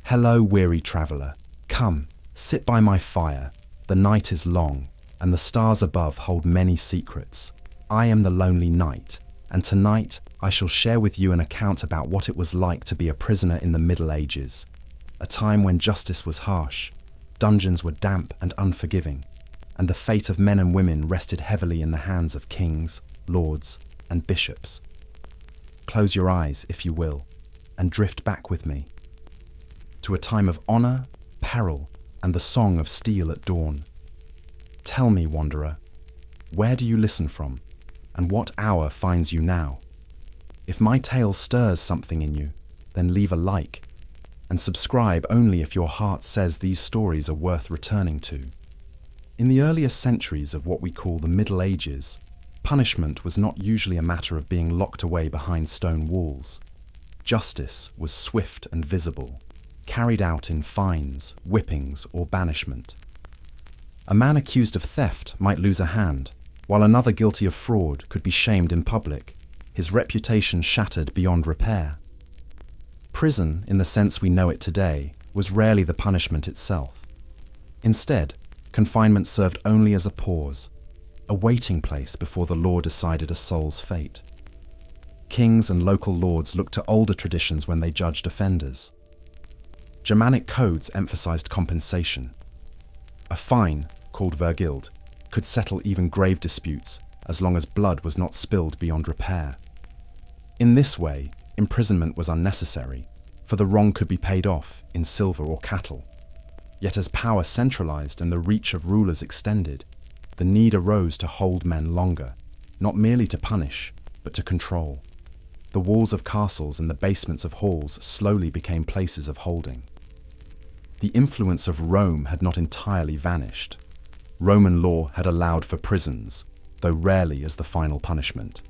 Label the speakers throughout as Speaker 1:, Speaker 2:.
Speaker 1: Hello, weary traveller. Come, sit by my fire. The night is long, and the stars above hold many secrets. I am the lonely knight, and tonight I shall share with you an account about what it was like to be a prisoner in the Middle Ages, a time when justice was harsh, dungeons were damp and unforgiving, and the fate of men and women rested heavily in the hands of kings, lords, and bishops. Close your eyes, if you will, and drift back with me to a time of honor, peril, and the song of steel at dawn. Tell me, wanderer, where do you listen from, and what hour finds you now? If my tale stirs something in you, then leave a like, and subscribe only if your heart says these stories are worth returning to. In the earliest centuries of what we call the Middle Ages, punishment was not usually a matter of being locked away behind stone walls. Justice was swift and visible, carried out in fines, whippings, or banishment. A man accused of theft might lose a hand, while another guilty of fraud could be shamed in public, his reputation shattered beyond repair. Prison, in the sense we know it today, was rarely the punishment itself. Instead, confinement served only as a pause, a waiting place before the law decided a soul's fate. Kings and local lords looked to older traditions when they judged offenders. Germanic codes emphasized compensation. A fine, called vergild, could settle even grave disputes as long as blood was not spilled beyond repair. In this way, imprisonment was unnecessary, for the wrong could be paid off in silver or cattle. Yet as power centralized and the reach of rulers extended, the need arose to hold men longer, not merely to punish, but to control. The walls of castles and the basements of halls slowly became places of holding. The influence of Rome had not entirely vanished. Roman law had allowed for prisons, though rarely as the final punishment.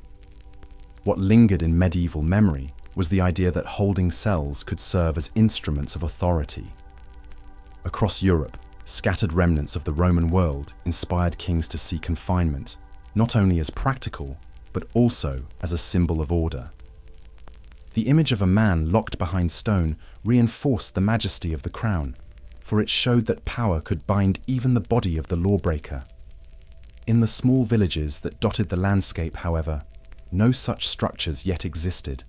Speaker 1: What lingered in medieval memory was the idea that holding cells could serve as instruments of authority. Across Europe, scattered remnants of the Roman world inspired kings to see confinement, not only as practical, but also as a symbol of order. The image of a man locked behind stone reinforced the majesty of the crown, for it showed that power could bind even the body of the lawbreaker. In the small villages that dotted the landscape, however, no such structures yet existed.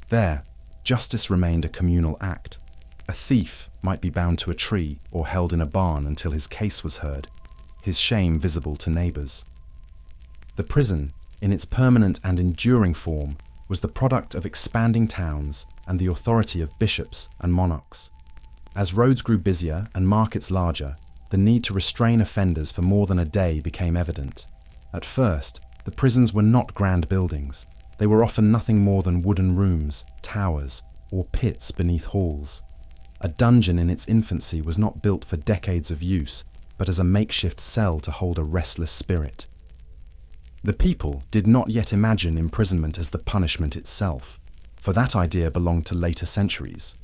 Speaker 1: There, justice remained a communal act. A thief might be bound to a tree or held in a barn until his case was heard, his shame visible to neighbors. The prison, in its permanent and enduring form, was the product of expanding towns and the authority of bishops and monarchs. As roads grew busier and markets larger, the need to restrain offenders for more than a day became evident. At first, the prisons were not grand buildings. They were often nothing more than wooden rooms, towers, or pits beneath halls. A dungeon in its infancy was not built for decades of use, but as a makeshift cell to hold a restless spirit. The people did not yet imagine imprisonment as the punishment itself, for that idea belonged to later centuries.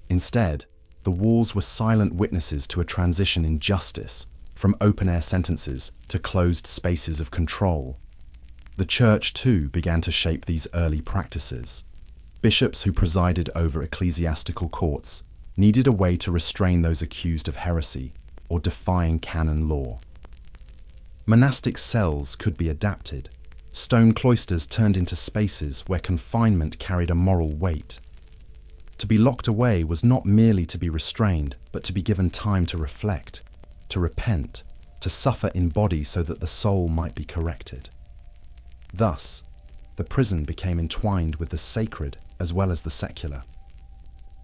Speaker 1: Instead, the walls were silent witnesses to a transition in justice, from open-air sentences to closed spaces of control. The church, too, began to shape these early practices. Bishops who presided over ecclesiastical courts needed a way to restrain those accused of heresy or defying canon law. Monastic cells could be adapted. Stone cloisters turned into spaces where confinement carried a moral weight. To be locked away was not merely to be restrained, but to be given time to reflect, to repent, to suffer in body so that the soul might be corrected. Thus, the prison became entwined with the sacred as well as the secular.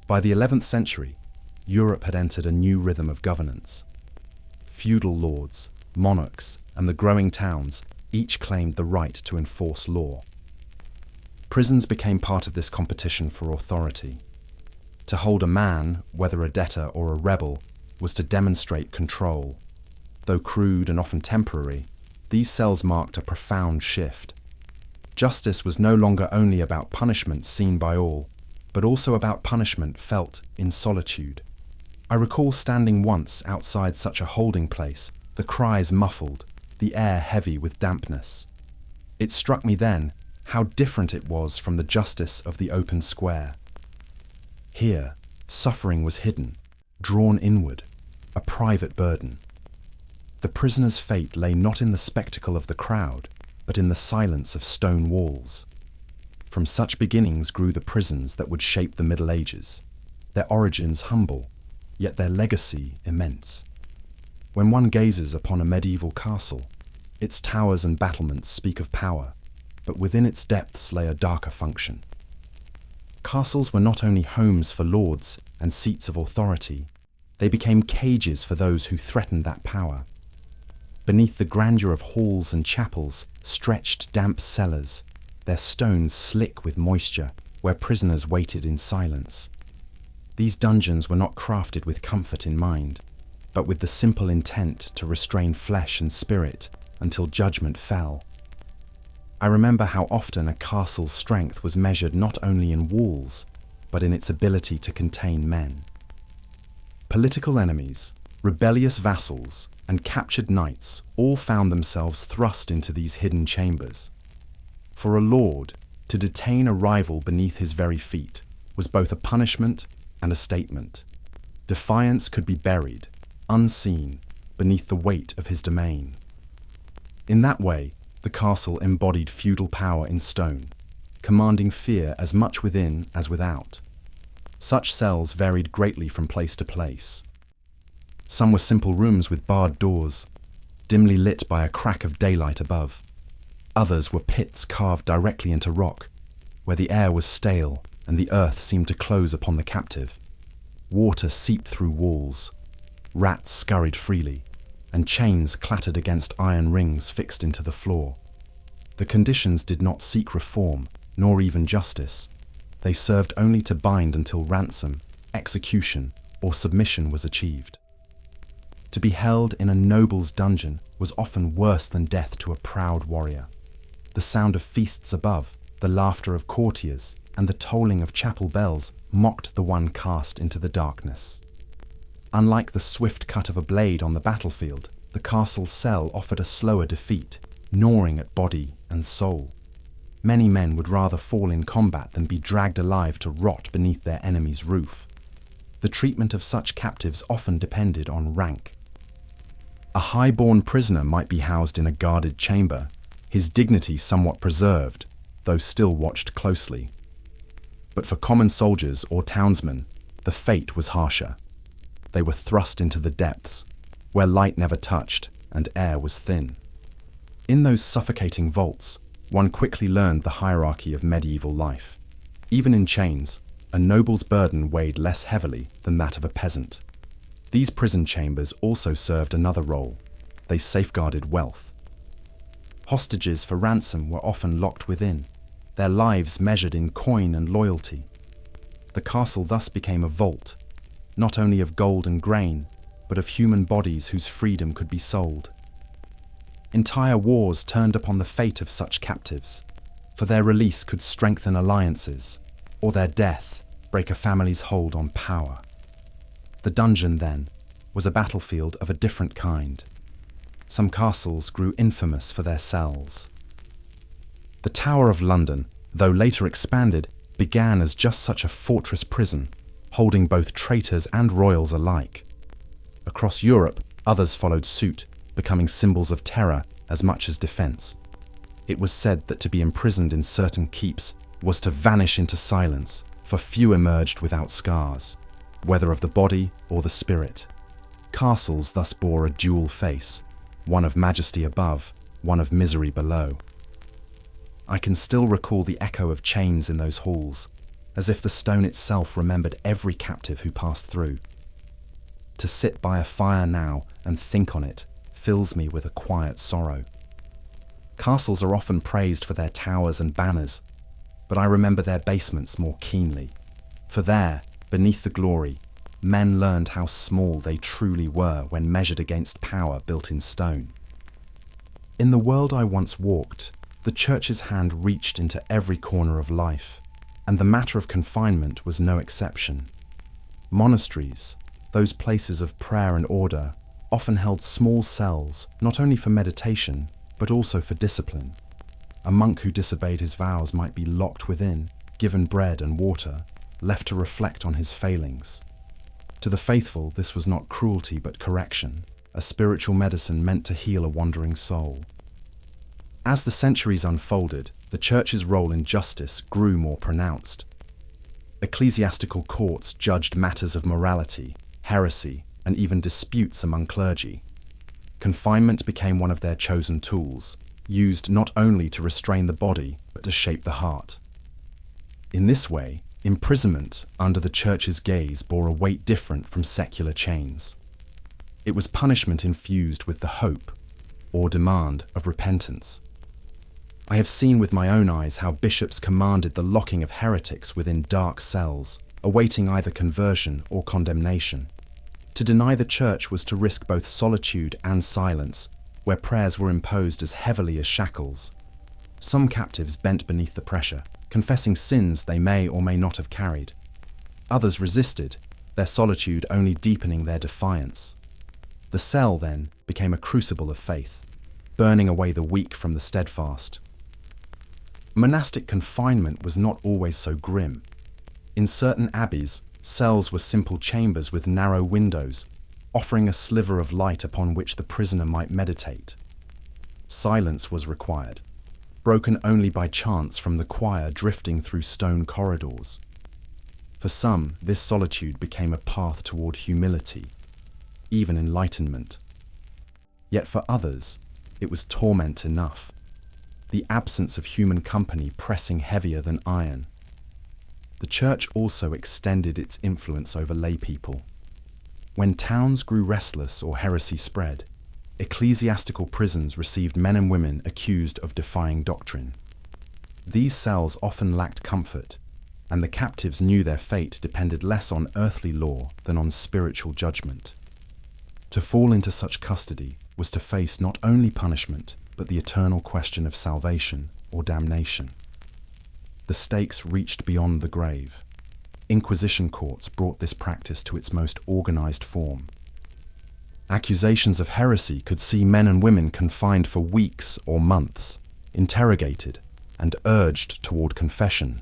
Speaker 1: By the 11th century, Europe had entered a new rhythm of governance. Feudal lords, monarchs, and the growing towns each claimed the right to enforce law. Prisons became part of this competition for authority. To hold a man, whether a debtor or a rebel, was to demonstrate control. Though crude and often temporary, these cells marked a profound shift. Justice was no longer only about punishment seen by all, but also about punishment felt in solitude. I recall standing once outside such a holding place, the cries muffled, the air heavy with dampness. It struck me then how different it was from the justice of the open square. Here, Suffering was hidden, drawn inward, a private burden. The prisoner's fate lay not in the spectacle of the crowd, but in the silence of stone walls. From such beginnings grew the prisons that would shape the Middle Ages, their origins humble, yet their legacy immense. When one gazes upon a medieval castle, its towers and battlements speak of power, but within its depths lay a darker function. Castles were not only homes for lords and seats of authority, they became cages for those who threatened that power. Beneath the grandeur of halls and chapels stretched damp cellars, their stones slick with moisture, where prisoners waited in silence. These dungeons were not crafted with comfort in mind, but with the simple intent to restrain flesh and spirit until judgment fell. I remember how often a castle's strength was measured not only in walls, but in its ability to contain men. Political enemies, rebellious vassals, and captured knights all found themselves thrust into these hidden chambers. For a lord, to detain a rival beneath his very feet was both a punishment and a statement. Defiance could be buried, unseen, beneath the weight of his domain. In that way, the castle embodied feudal power in stone, commanding fear as much within as without. Such cells varied greatly from place to place. Some were simple rooms with barred doors, dimly lit by a crack of daylight above. Others were pits carved directly into rock, where the air was stale and the earth seemed to close upon the captive. Water seeped through walls, rats scurried freely, and chains clattered against iron rings fixed into the floor. The conditions did not seek reform, nor even justice. They served only to bind until ransom, execution, or submission was achieved. To be held in a noble's dungeon was often worse than death to a proud warrior. The sound of feasts above, the laughter of courtiers, and the tolling of chapel bells mocked the one cast into the darkness. Unlike the swift cut of a blade on the battlefield, the castle's cell offered a slower defeat, gnawing at body and soul. Many men would rather fall in combat than be dragged alive to rot beneath their enemy's roof. The treatment of such captives often depended on rank. A high-born prisoner might be housed in a guarded chamber, his dignity somewhat preserved, though still watched closely. But for common soldiers or townsmen, the fate was harsher. They were thrust into the depths, where light never touched and air was thin. In those suffocating vaults, one quickly learned the hierarchy of medieval life. Even in chains, a noble's burden weighed less heavily than that of a peasant. These prison chambers also served another role. They safeguarded wealth. Hostages for ransom were often locked within, their lives measured in coin and loyalty. The castle thus became a vault, not only of gold and grain, but of human bodies whose freedom could be sold. Entire wars turned upon the fate of such captives, for their release could strengthen alliances, or their death break a family's hold on power. The dungeon, then, was a battlefield of a different kind. Some castles grew infamous for their cells. The Tower of London, though later expanded, began as just such a fortress prison, holding both traitors and royals alike. Across Europe, others followed suit, becoming symbols of terror as much as defense. It was said that to be imprisoned in certain keeps was to vanish into silence, for few emerged without scars, whether of the body or the spirit. Castles thus bore a dual face, one of majesty above, one of misery below. I can still recall the echo of chains in those halls, as if the stone itself remembered every captive who passed through. To sit by a fire now and think on it fills me with a quiet sorrow. Castles are often praised for their towers and banners, but I remember their basements more keenly. For there, beneath the glory, men learned how small they truly were when measured against power built in stone. In the world I once walked, the church's hand reached into every corner of life, and the matter of confinement was no exception. Monasteries, those places of prayer and order, often held small cells, not only for meditation, but also for discipline. A monk who disobeyed his vows might be locked within, given bread and water, left to reflect on his failings. To the faithful, this was not cruelty but correction, a spiritual medicine meant to heal a wandering soul. As the centuries unfolded, the Church's role in justice grew more pronounced. Ecclesiastical courts judged matters of morality, heresy, and even disputes among clergy. Confinement became one of their chosen tools, used not only to restrain the body, but to shape the heart. In this way, imprisonment under the Church's gaze bore a weight different from secular chains. It was punishment infused with the hope, or demand, of repentance. I have seen with my own eyes how bishops commanded the locking of heretics within dark cells, awaiting either conversion or condemnation. To deny the Church was to risk both solitude and silence, where prayers were imposed as heavily as shackles. Some captives bent beneath the pressure, confessing sins they may or may not have carried. Others resisted, their solitude only deepening their defiance. The cell, then, became a crucible of faith, burning away the weak from the steadfast. Monastic confinement was not always so grim. In certain abbeys, cells were simple chambers with narrow windows, offering a sliver of light upon which the prisoner might meditate. Silence was required, broken only by chants from the choir drifting through stone corridors. For some, this solitude became a path toward humility, even enlightenment. Yet for others, it was torment enough, the absence of human company pressing heavier than iron. The Church also extended its influence over lay people. When towns grew restless or heresy spread, ecclesiastical prisons received men and women accused of defying doctrine. These cells often lacked comfort, and the captives knew their fate depended less on earthly law than on spiritual judgment. To fall into such custody was to face not only punishment, but the eternal question of salvation or damnation. The stakes reached beyond the grave. Inquisition courts brought this practice to its most organized form. Accusations of heresy could see men and women confined for weeks or months, interrogated, and urged toward confession.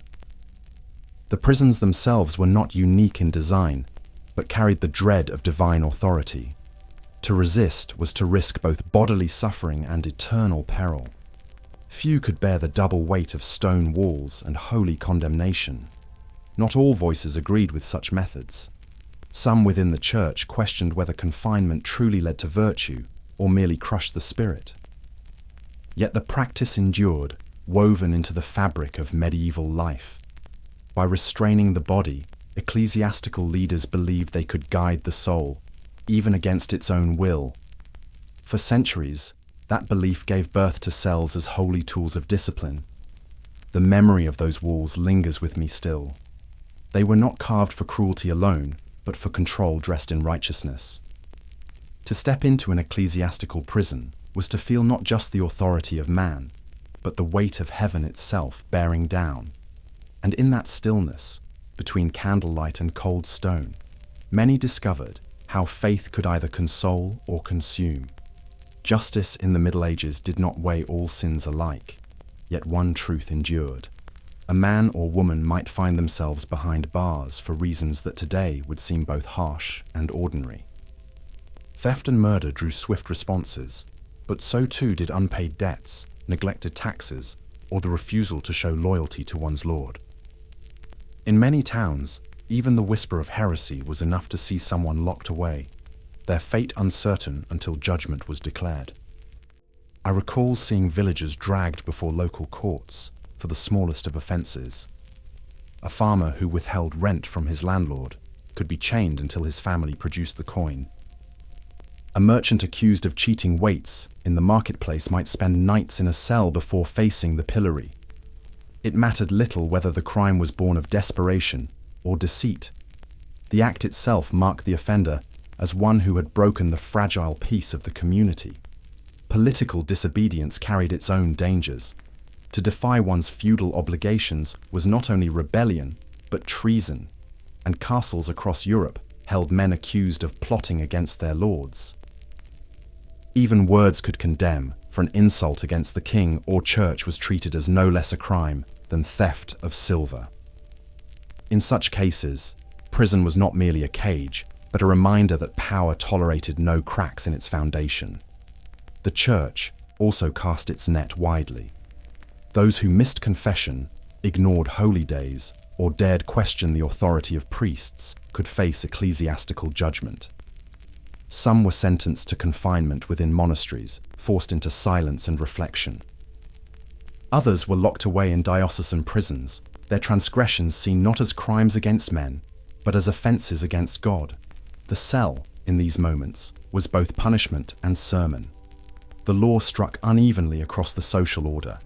Speaker 1: The prisons themselves were not unique in design, but carried the dread of divine authority. To resist was to risk both bodily suffering and eternal peril. Few could bear the double weight of stone walls and holy condemnation. Not all voices agreed with such methods. Some within the Church questioned whether confinement truly led to virtue or merely crushed the spirit. Yet the practice endured, woven into the fabric of medieval life. By restraining the body, ecclesiastical leaders believed they could guide the soul, even against its own will. For centuries, that belief gave birth to cells as holy tools of discipline. The memory of those walls lingers with me still. They were not carved for cruelty alone, but for control dressed in righteousness. To step into an ecclesiastical prison was to feel not just the authority of man, but the weight of heaven itself bearing down. And in that stillness, between candlelight and cold stone, many discovered how faith could either console or consume. Justice in the Middle Ages did not weigh all sins alike, yet one truth endured. A man or woman might find themselves behind bars for reasons that today would seem both harsh and ordinary. Theft and murder drew swift responses, but so too did unpaid debts, neglected taxes, or the refusal to show loyalty to one's lord. In many towns, even the whisper of heresy was enough to see someone locked away, their fate uncertain until judgment was declared. I recall seeing villagers dragged before local courts for the smallest of offences. A farmer who withheld rent from his landlord could be chained until his family produced the coin. A merchant accused of cheating weights in the marketplace might spend nights in a cell before facing the pillory. It mattered little whether the crime was born of desperation or deceit. The act itself marked the offender as one who had broken the fragile peace of the community. Political disobedience carried its own dangers. To defy one's feudal obligations was not only rebellion, but treason, and castles across Europe held men accused of plotting against their lords. Even words could condemn, for an insult against the king or church was treated as no less a crime than theft of silver. In such cases, prison was not merely a cage, but a reminder that power tolerated no cracks in its foundation. The church also cast its net widely. Those who missed confession, ignored holy days, or dared question the authority of priests could face ecclesiastical judgment. Some were sentenced to confinement within monasteries, forced into silence and reflection. Others were locked away in diocesan prisons, their transgressions seen not as crimes against men, but as offences against God. The cell, in these moments, was both punishment and sermon. The law struck unevenly across the social order.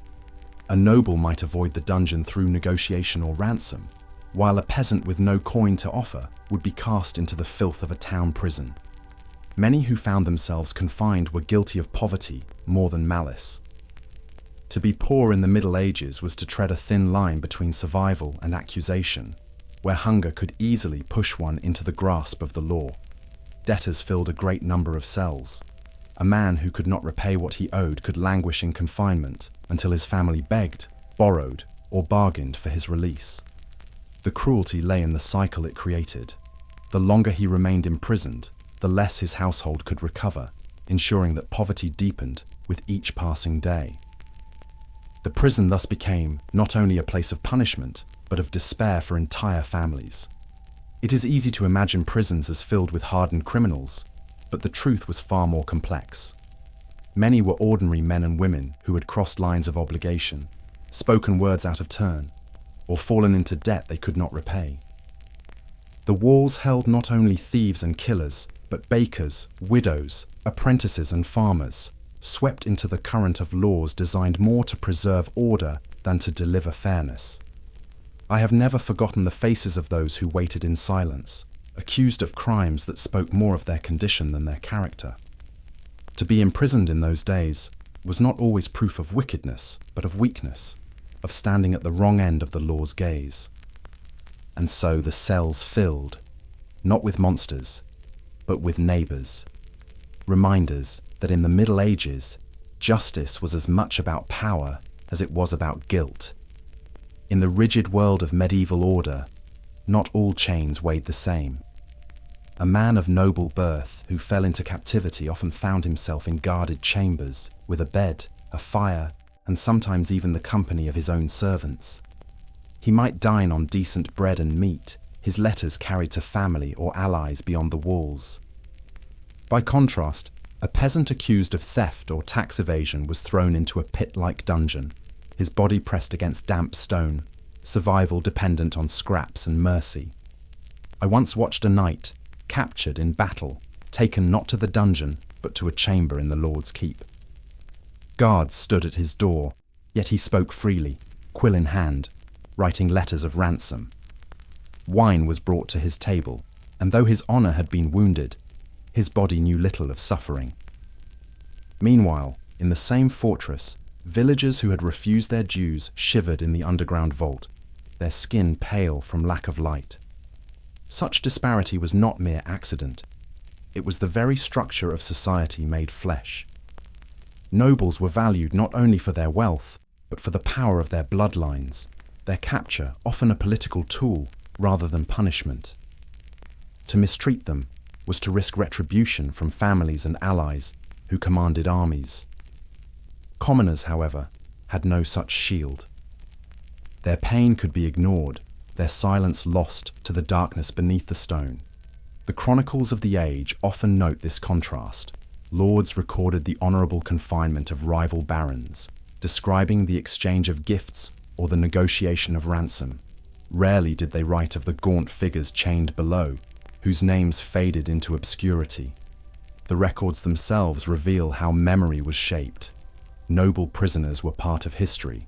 Speaker 1: A noble might avoid the dungeon through negotiation or ransom, while a peasant with no coin to offer would be cast into the filth of a town prison. Many who found themselves confined were guilty of poverty more than malice. To be poor in the Middle Ages was to tread a thin line between survival and accusation, where hunger could easily push one into the grasp of the law. Debtors filled a great number of cells. A man who could not repay what he owed could languish in confinement until his family begged, borrowed, or bargained for his release. The cruelty lay in the cycle it created. The longer he remained imprisoned, the less his household could recover, ensuring that poverty deepened with each passing day. The prison thus became not only a place of punishment, but of despair for entire families. It is easy to imagine prisons as filled with hardened criminals, but the truth was far more complex. Many were ordinary men and women who had crossed lines of obligation, spoken words out of turn, or fallen into debt they could not repay. The walls held not only thieves and killers, but bakers, widows, apprentices and farmers, swept into the current of laws designed more to preserve order than to deliver fairness. I have never forgotten the faces of those who waited in silence, accused of crimes that spoke more of their condition than their character. To be imprisoned in those days was not always proof of wickedness, but of weakness, of standing at the wrong end of the law's gaze. And so the cells filled, not with monsters, but with neighbours. Reminders that in the Middle Ages, justice was as much about power as it was about guilt. In the rigid world of medieval order, not all chains weighed the same. A man of noble birth who fell into captivity often found himself in guarded chambers with a bed, a fire, and sometimes even the company of his own servants. He might dine on decent bread and meat, his letters carried to family or allies beyond the walls. By contrast, a peasant accused of theft or tax evasion was thrown into a pit-like dungeon, his body pressed against damp stone, survival dependent on scraps and mercy. I once watched a knight, captured in battle, taken not to the dungeon, but to a chamber in the Lord's keep. Guards stood at his door, yet he spoke freely, quill in hand, writing letters of ransom. Wine was brought to his table, and though his honour had been wounded, his body knew little of suffering. Meanwhile, in the same fortress, villagers who had refused their dues shivered in the underground vault, their skin pale from lack of light. Such disparity was not mere accident. It was the very structure of society made flesh. Nobles were valued not only for their wealth, but for the power of their bloodlines, their capture often a political tool rather than punishment. To mistreat them was to risk retribution from families and allies who commanded armies. Commoners, however, had no such shield. Their pain could be ignored, their silence lost to the darkness beneath the stone. The chronicles of the age often note this contrast. Lords recorded the honourable confinement of rival barons, describing the exchange of gifts or the negotiation of ransom. Rarely did they write of the gaunt figures chained below, whose names faded into obscurity. The records themselves reveal how memory was shaped. Noble prisoners were part of history,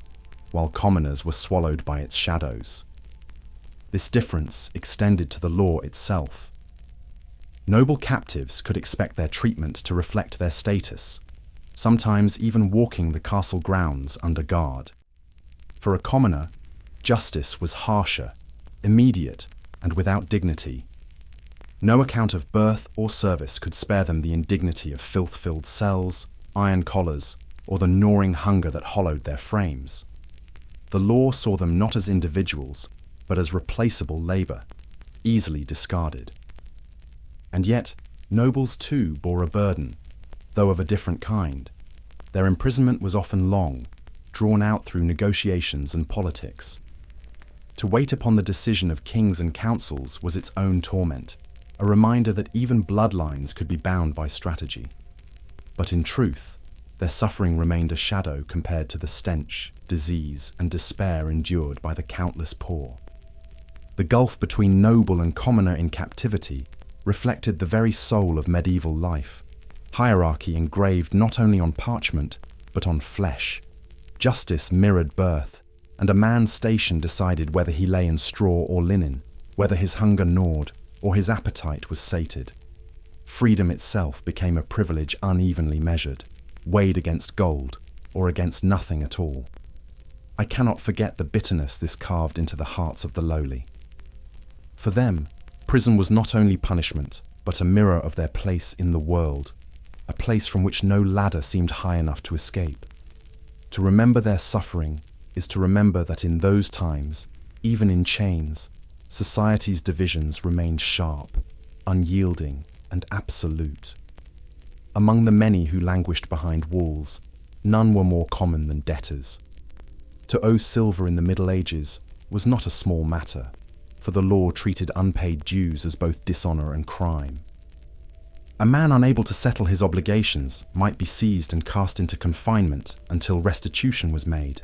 Speaker 1: while commoners were swallowed by its shadows. This difference extended to the law itself. Noble captives could expect their treatment to reflect their status, sometimes even walking the castle grounds under guard. For a commoner, justice was harsher, immediate, and without dignity. No account of birth or service could spare them the indignity of filth-filled cells, iron collars, or the gnawing hunger that hollowed their frames. The law saw them not as individuals, but as replaceable labor, easily discarded. And yet, nobles too bore a burden, though of a different kind. Their imprisonment was often long, drawn out through negotiations and politics. To wait upon the decision of kings and councils was its own torment, a reminder that even bloodlines could be bound by strategy. But in truth, their suffering remained a shadow compared to the stench, disease, and despair endured by the countless poor. The gulf between noble and commoner in captivity reflected the very soul of medieval life, hierarchy engraved not only on parchment, but on flesh. Justice mirrored birth, and a man's station decided whether he lay in straw or linen, whether his hunger gnawed or his appetite was sated. Freedom itself became a privilege unevenly measured, weighed against gold or against nothing at all. I cannot forget the bitterness this carved into the hearts of the lowly. For them, prison was not only punishment, but a mirror of their place in the world, a place from which no ladder seemed high enough to escape. To remember their suffering is to remember that in those times, even in chains, society's divisions remained sharp, unyielding, and absolute. Among the many who languished behind walls, none were more common than debtors. To owe silver in the Middle Ages was not a small matter, for the law treated unpaid dues as both dishonor and crime. A man unable to settle his obligations might be seized and cast into confinement until restitution was made.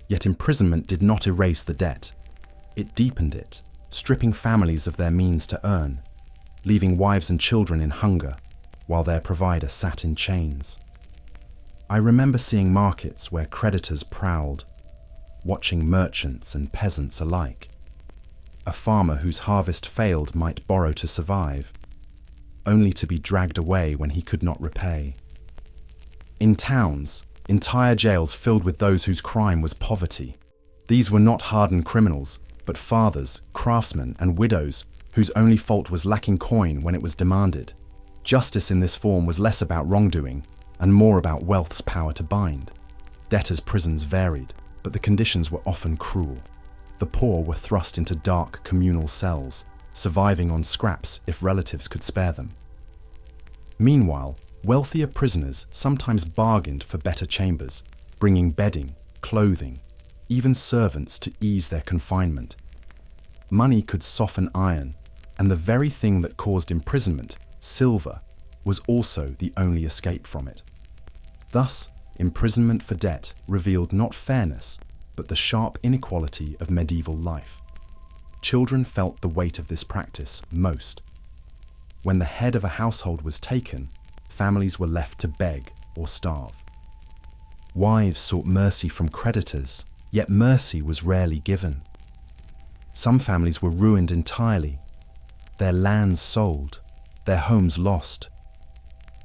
Speaker 1: Yet imprisonment did not erase the debt. It deepened it, stripping families of their means to earn, leaving wives and children in hunger, while their provider sat in chains. I remember seeing markets where creditors prowled, watching merchants and peasants alike. A farmer whose harvest failed might borrow to survive, only to be dragged away when he could not repay. In towns, entire jails filled with those whose crime was poverty. These were not hardened criminals, but fathers, craftsmen, and widows whose only fault was lacking coin when it was demanded. Justice in this form was less about wrongdoing and more about wealth's power to bind. Debtors' prisons varied, but the conditions were often cruel. The poor were thrust into dark communal cells, surviving on scraps if relatives could spare them. Meanwhile, wealthier prisoners sometimes bargained for better chambers, bringing bedding, clothing, even servants to ease their confinement. Money could soften iron, and the very thing that caused imprisonment, silver, was also the only escape from it. Thus, imprisonment for debt revealed not fairness, but the sharp inequality of medieval life. Children felt the weight of this practice most. When the head of a household was taken, families were left to beg or starve. Wives sought mercy from creditors, yet mercy was rarely given. Some families were ruined entirely, their lands sold, their homes lost.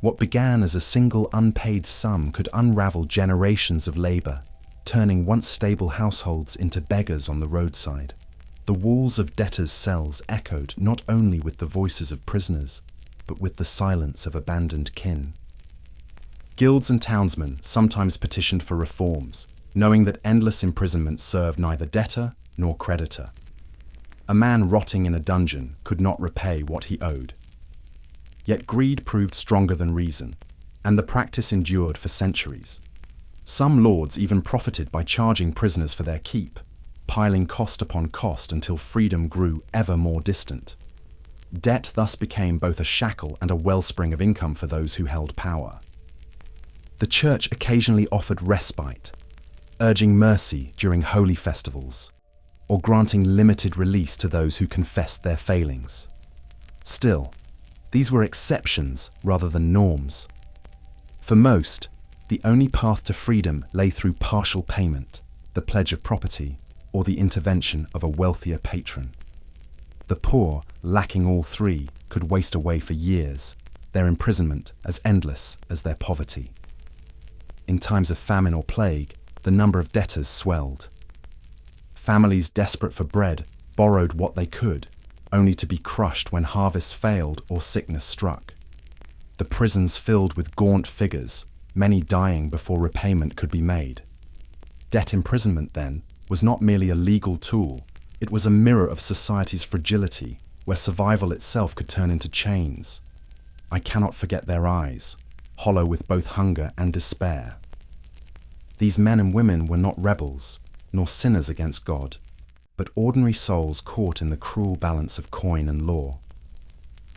Speaker 1: What began as a single unpaid sum could unravel generations of labor, turning once stable households into beggars on the roadside. The walls of debtors' cells echoed not only with the voices of prisoners, but with the silence of abandoned kin. Guilds and townsmen sometimes petitioned for reforms, knowing that endless imprisonment served neither debtor nor creditor. A man rotting in a dungeon could not repay what he owed. Yet greed proved stronger than reason, and the practice endured for centuries. Some lords even profited by charging prisoners for their keep, piling cost upon cost until freedom grew ever more distant. Debt thus became both a shackle and a wellspring of income for those who held power. The church occasionally offered respite, urging mercy during holy festivals, or granting limited release to those who confessed their failings. Still, these were exceptions rather than norms. For most, the only path to freedom lay through partial payment, the pledge of property, or the intervention of a wealthier patron. The poor, lacking all three, could waste away for years, their imprisonment as endless as their poverty. In times of famine or plague, the number of debtors swelled. Families desperate for bread borrowed what they could, only to be crushed when harvests failed or sickness struck. The prisons filled with gaunt figures, many dying before repayment could be made. Debt imprisonment, then, was not merely a legal tool, It was a mirror of society's fragility, where survival itself could turn into chains. I cannot forget their eyes, hollow with both hunger and despair. These men and women were not rebels, nor sinners against God, but ordinary souls caught in the cruel balance of coin and law.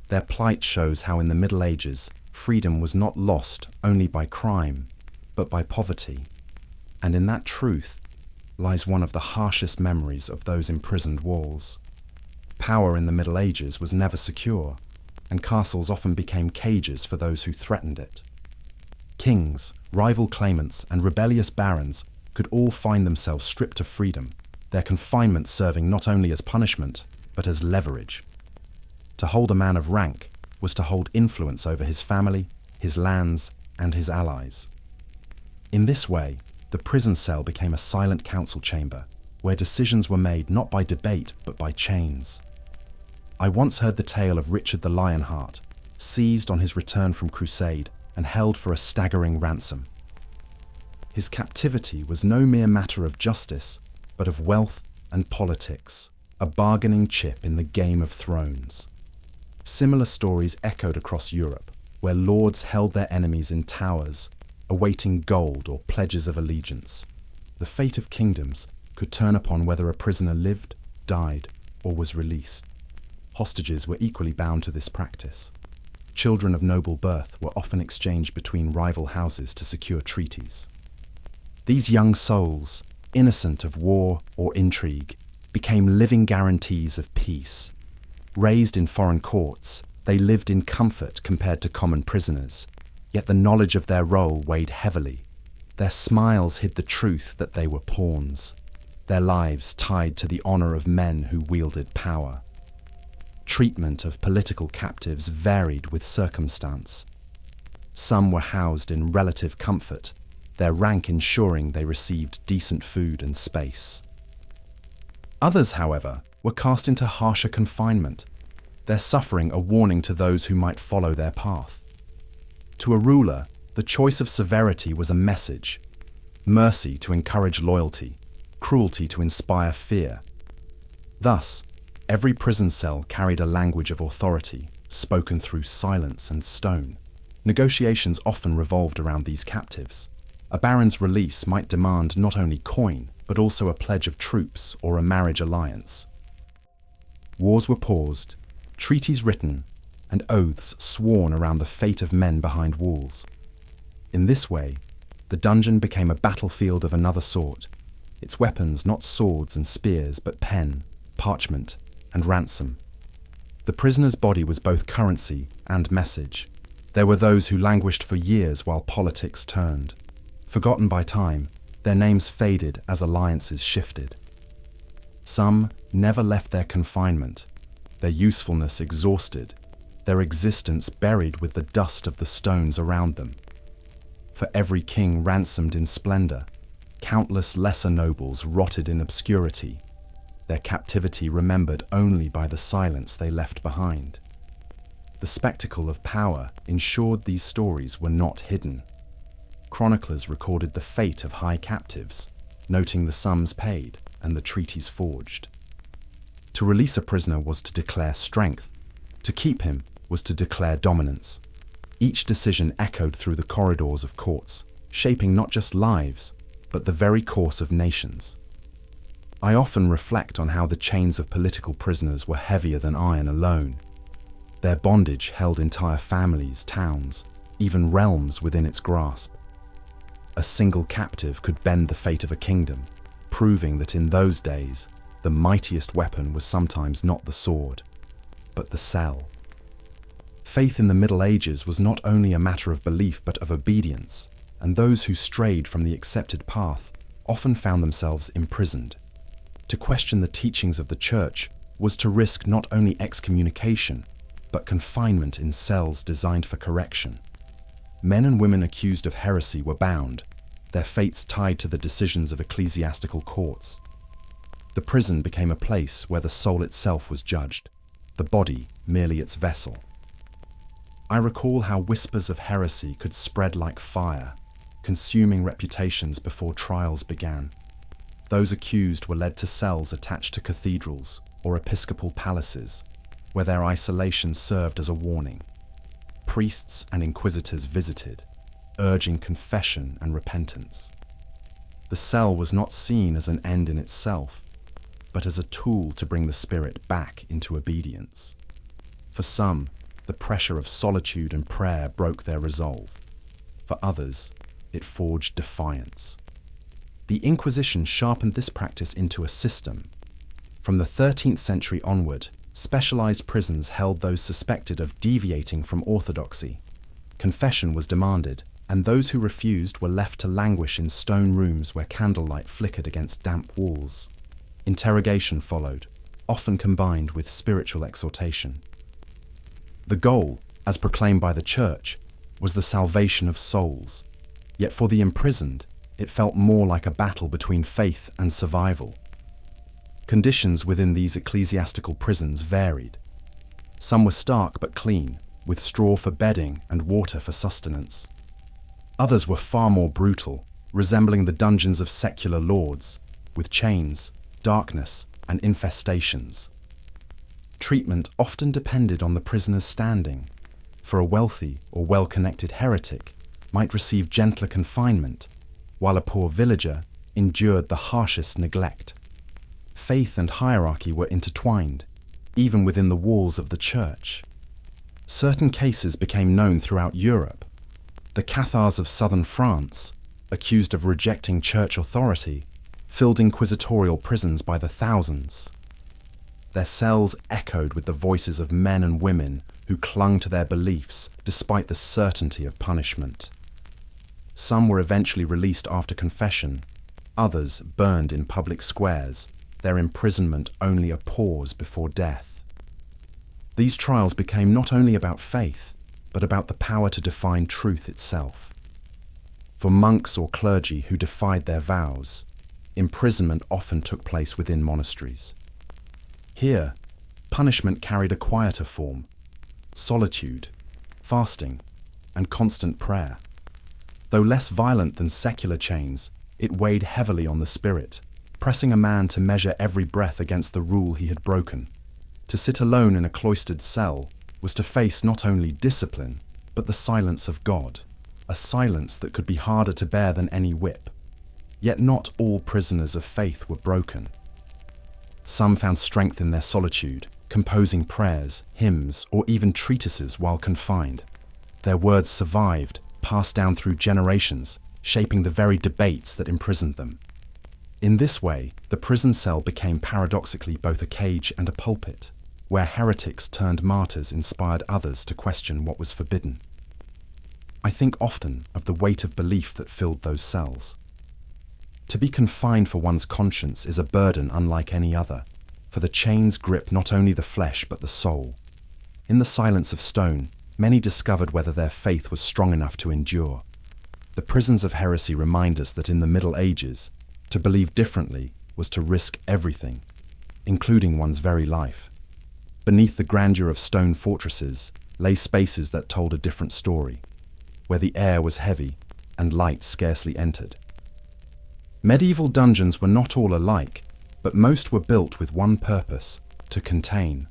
Speaker 1: Their plight shows how in the Middle Ages, freedom was not lost only by crime, but by poverty. And in that truth lies one of the harshest memories of those imprisoned walls. Power in the Middle Ages was never secure, and castles often became cages for those who threatened it. Kings, rival claimants, and rebellious barons could all find themselves stripped of freedom, their confinement serving not only as punishment, but as leverage. To hold a man of rank was to hold influence over his family, his lands, and his allies. In this way, the prison cell became a silent council chamber, where decisions were made not by debate but by chains. I once heard the tale of Richard the Lionheart, seized on his return from crusade and held for a staggering ransom. His captivity was no mere matter of justice, but of wealth and politics, a bargaining chip in the Game of Thrones. Similar stories echoed across Europe, where lords held their enemies in towers, awaiting gold or pledges of allegiance. The fate of kingdoms could turn upon whether a prisoner lived, died, or was released. Hostages were equally bound to this practice. Children of noble birth were often exchanged between rival houses to secure treaties. These young souls, innocent of war or intrigue, became living guarantees of peace. Raised in foreign courts, they lived in comfort compared to common prisoners, yet the knowledge of their role weighed heavily. Their smiles hid the truth that they were pawns, their lives tied to the honor of men who wielded power. Treatment of political captives varied with circumstance. Some were housed in relative comfort, their rank ensuring they received decent food and space. Others, however, were cast into harsher confinement, their suffering a warning to those who might follow their path. To a ruler, the choice of severity was a message: mercy to encourage loyalty, cruelty to inspire fear. Thus, every prison cell carried a language of authority, spoken through silence and stone. Negotiations often revolved around these captives. A baron's release might demand not only coin, but also a pledge of troops or a marriage alliance. Wars were paused, treaties written, and oaths sworn around the fate of men behind walls. In this way, the dungeon became a battlefield of another sort, its weapons not swords and spears, but pen, parchment, and ransom. The prisoner's body was both currency and message. There were those who languished for years while politics turned. Forgotten by time, their names faded as alliances shifted. Some never left their confinement, their usefulness exhausted, their existence buried with the dust of the stones around them. For every king ransomed in splendor, countless lesser nobles rotted in obscurity, their captivity remembered only by the silence they left behind. The spectacle of power ensured these stories were not hidden. Chroniclers recorded the fate of high captives, noting the sums paid and the treaties forged. To release a prisoner was to declare strength. To keep him was to declare dominance. Each decision echoed through the corridors of courts, shaping not just lives, but the very course of nations. I often reflect on how the chains of political prisoners were heavier than iron alone. Their bondage held entire families, towns, even realms within its grasp. A single captive could bend the fate of a kingdom, proving that in those days, the mightiest weapon was sometimes not the sword, but the cell. Faith in the Middle Ages was not only a matter of belief but of obedience, and those who strayed from the accepted path often found themselves imprisoned. To question the teachings of the Church was to risk not only excommunication, but confinement in cells designed for correction. Men and women accused of heresy were bound, their fates tied to the decisions of ecclesiastical courts. The prison became a place where the soul itself was judged, the body merely its vessel. I recall how whispers of heresy could spread like fire, consuming reputations before trials began. those accused were led to cells attached to cathedrals or episcopal palaces, where their isolation served as a warning. Priests and inquisitors visited, urging confession and repentance. The cell was not seen as an end in itself, but as a tool to bring the spirit back into obedience. For some, the pressure of solitude and prayer broke their resolve. For others, it forged defiance. The Inquisition sharpened this practice into a system. From the 13th century onward, specialized prisons held those suspected of deviating from orthodoxy. Confession was demanded, and those who refused were left to languish in stone rooms where candlelight flickered against damp walls. Interrogation followed, often combined with spiritual exhortation. The goal, as proclaimed by the Church, was the salvation of souls. Yet for the imprisoned, it felt more like a battle between faith and survival. Conditions within these ecclesiastical prisons varied. Some were stark but clean, with straw for bedding and water for sustenance. Others were far more brutal, resembling the dungeons of secular lords, with chains, darkness, and infestations. Treatment often depended on the prisoner's standing, for a wealthy or well-connected heretic might receive gentler confinement, while a poor villager endured the harshest neglect. Faith and hierarchy were intertwined, even within the walls of the church. Certain cases became known throughout Europe. The Cathars of southern France, accused of rejecting church authority, filled inquisitorial prisons by the thousands. Their cells echoed with the voices of men and women who clung to their beliefs despite the certainty of punishment. Some were eventually released after confession, others burned in public squares, their imprisonment only a pause before death. These trials became not only about faith, but about the power to define truth itself. For monks or clergy who defied their vows, imprisonment often took place within monasteries. Here, punishment carried a quieter form: solitude, fasting, and constant prayer. Though less violent than secular chains, it weighed heavily on the spirit, pressing a man to measure every breath against the rule he had broken. To sit alone in a cloistered cell was to face not only discipline, but the silence of God, a silence that could be harder to bear than any whip. Yet not all prisoners of faith were broken. Some found strength in their solitude, composing prayers, hymns, or even treatises while confined. Their words survived, passed down through generations, shaping the very debates that imprisoned them. In this way, the prison cell became paradoxically both a cage and a pulpit, where heretics turned martyrs inspired others to question what was forbidden. I think often of the weight of belief that filled those cells. To be confined for one's conscience is a burden unlike any other, for the chains grip not only the flesh but the soul. In the silence of stone, many discovered whether their faith was strong enough to endure. The prisons of heresy remind us that in the Middle Ages, to believe differently was to risk everything, including one's very life. Beneath the grandeur of stone fortresses lay spaces that told a different story, where the air was heavy and light scarcely entered. Medieval dungeons were not all alike, but most were built with one purpose: to contain.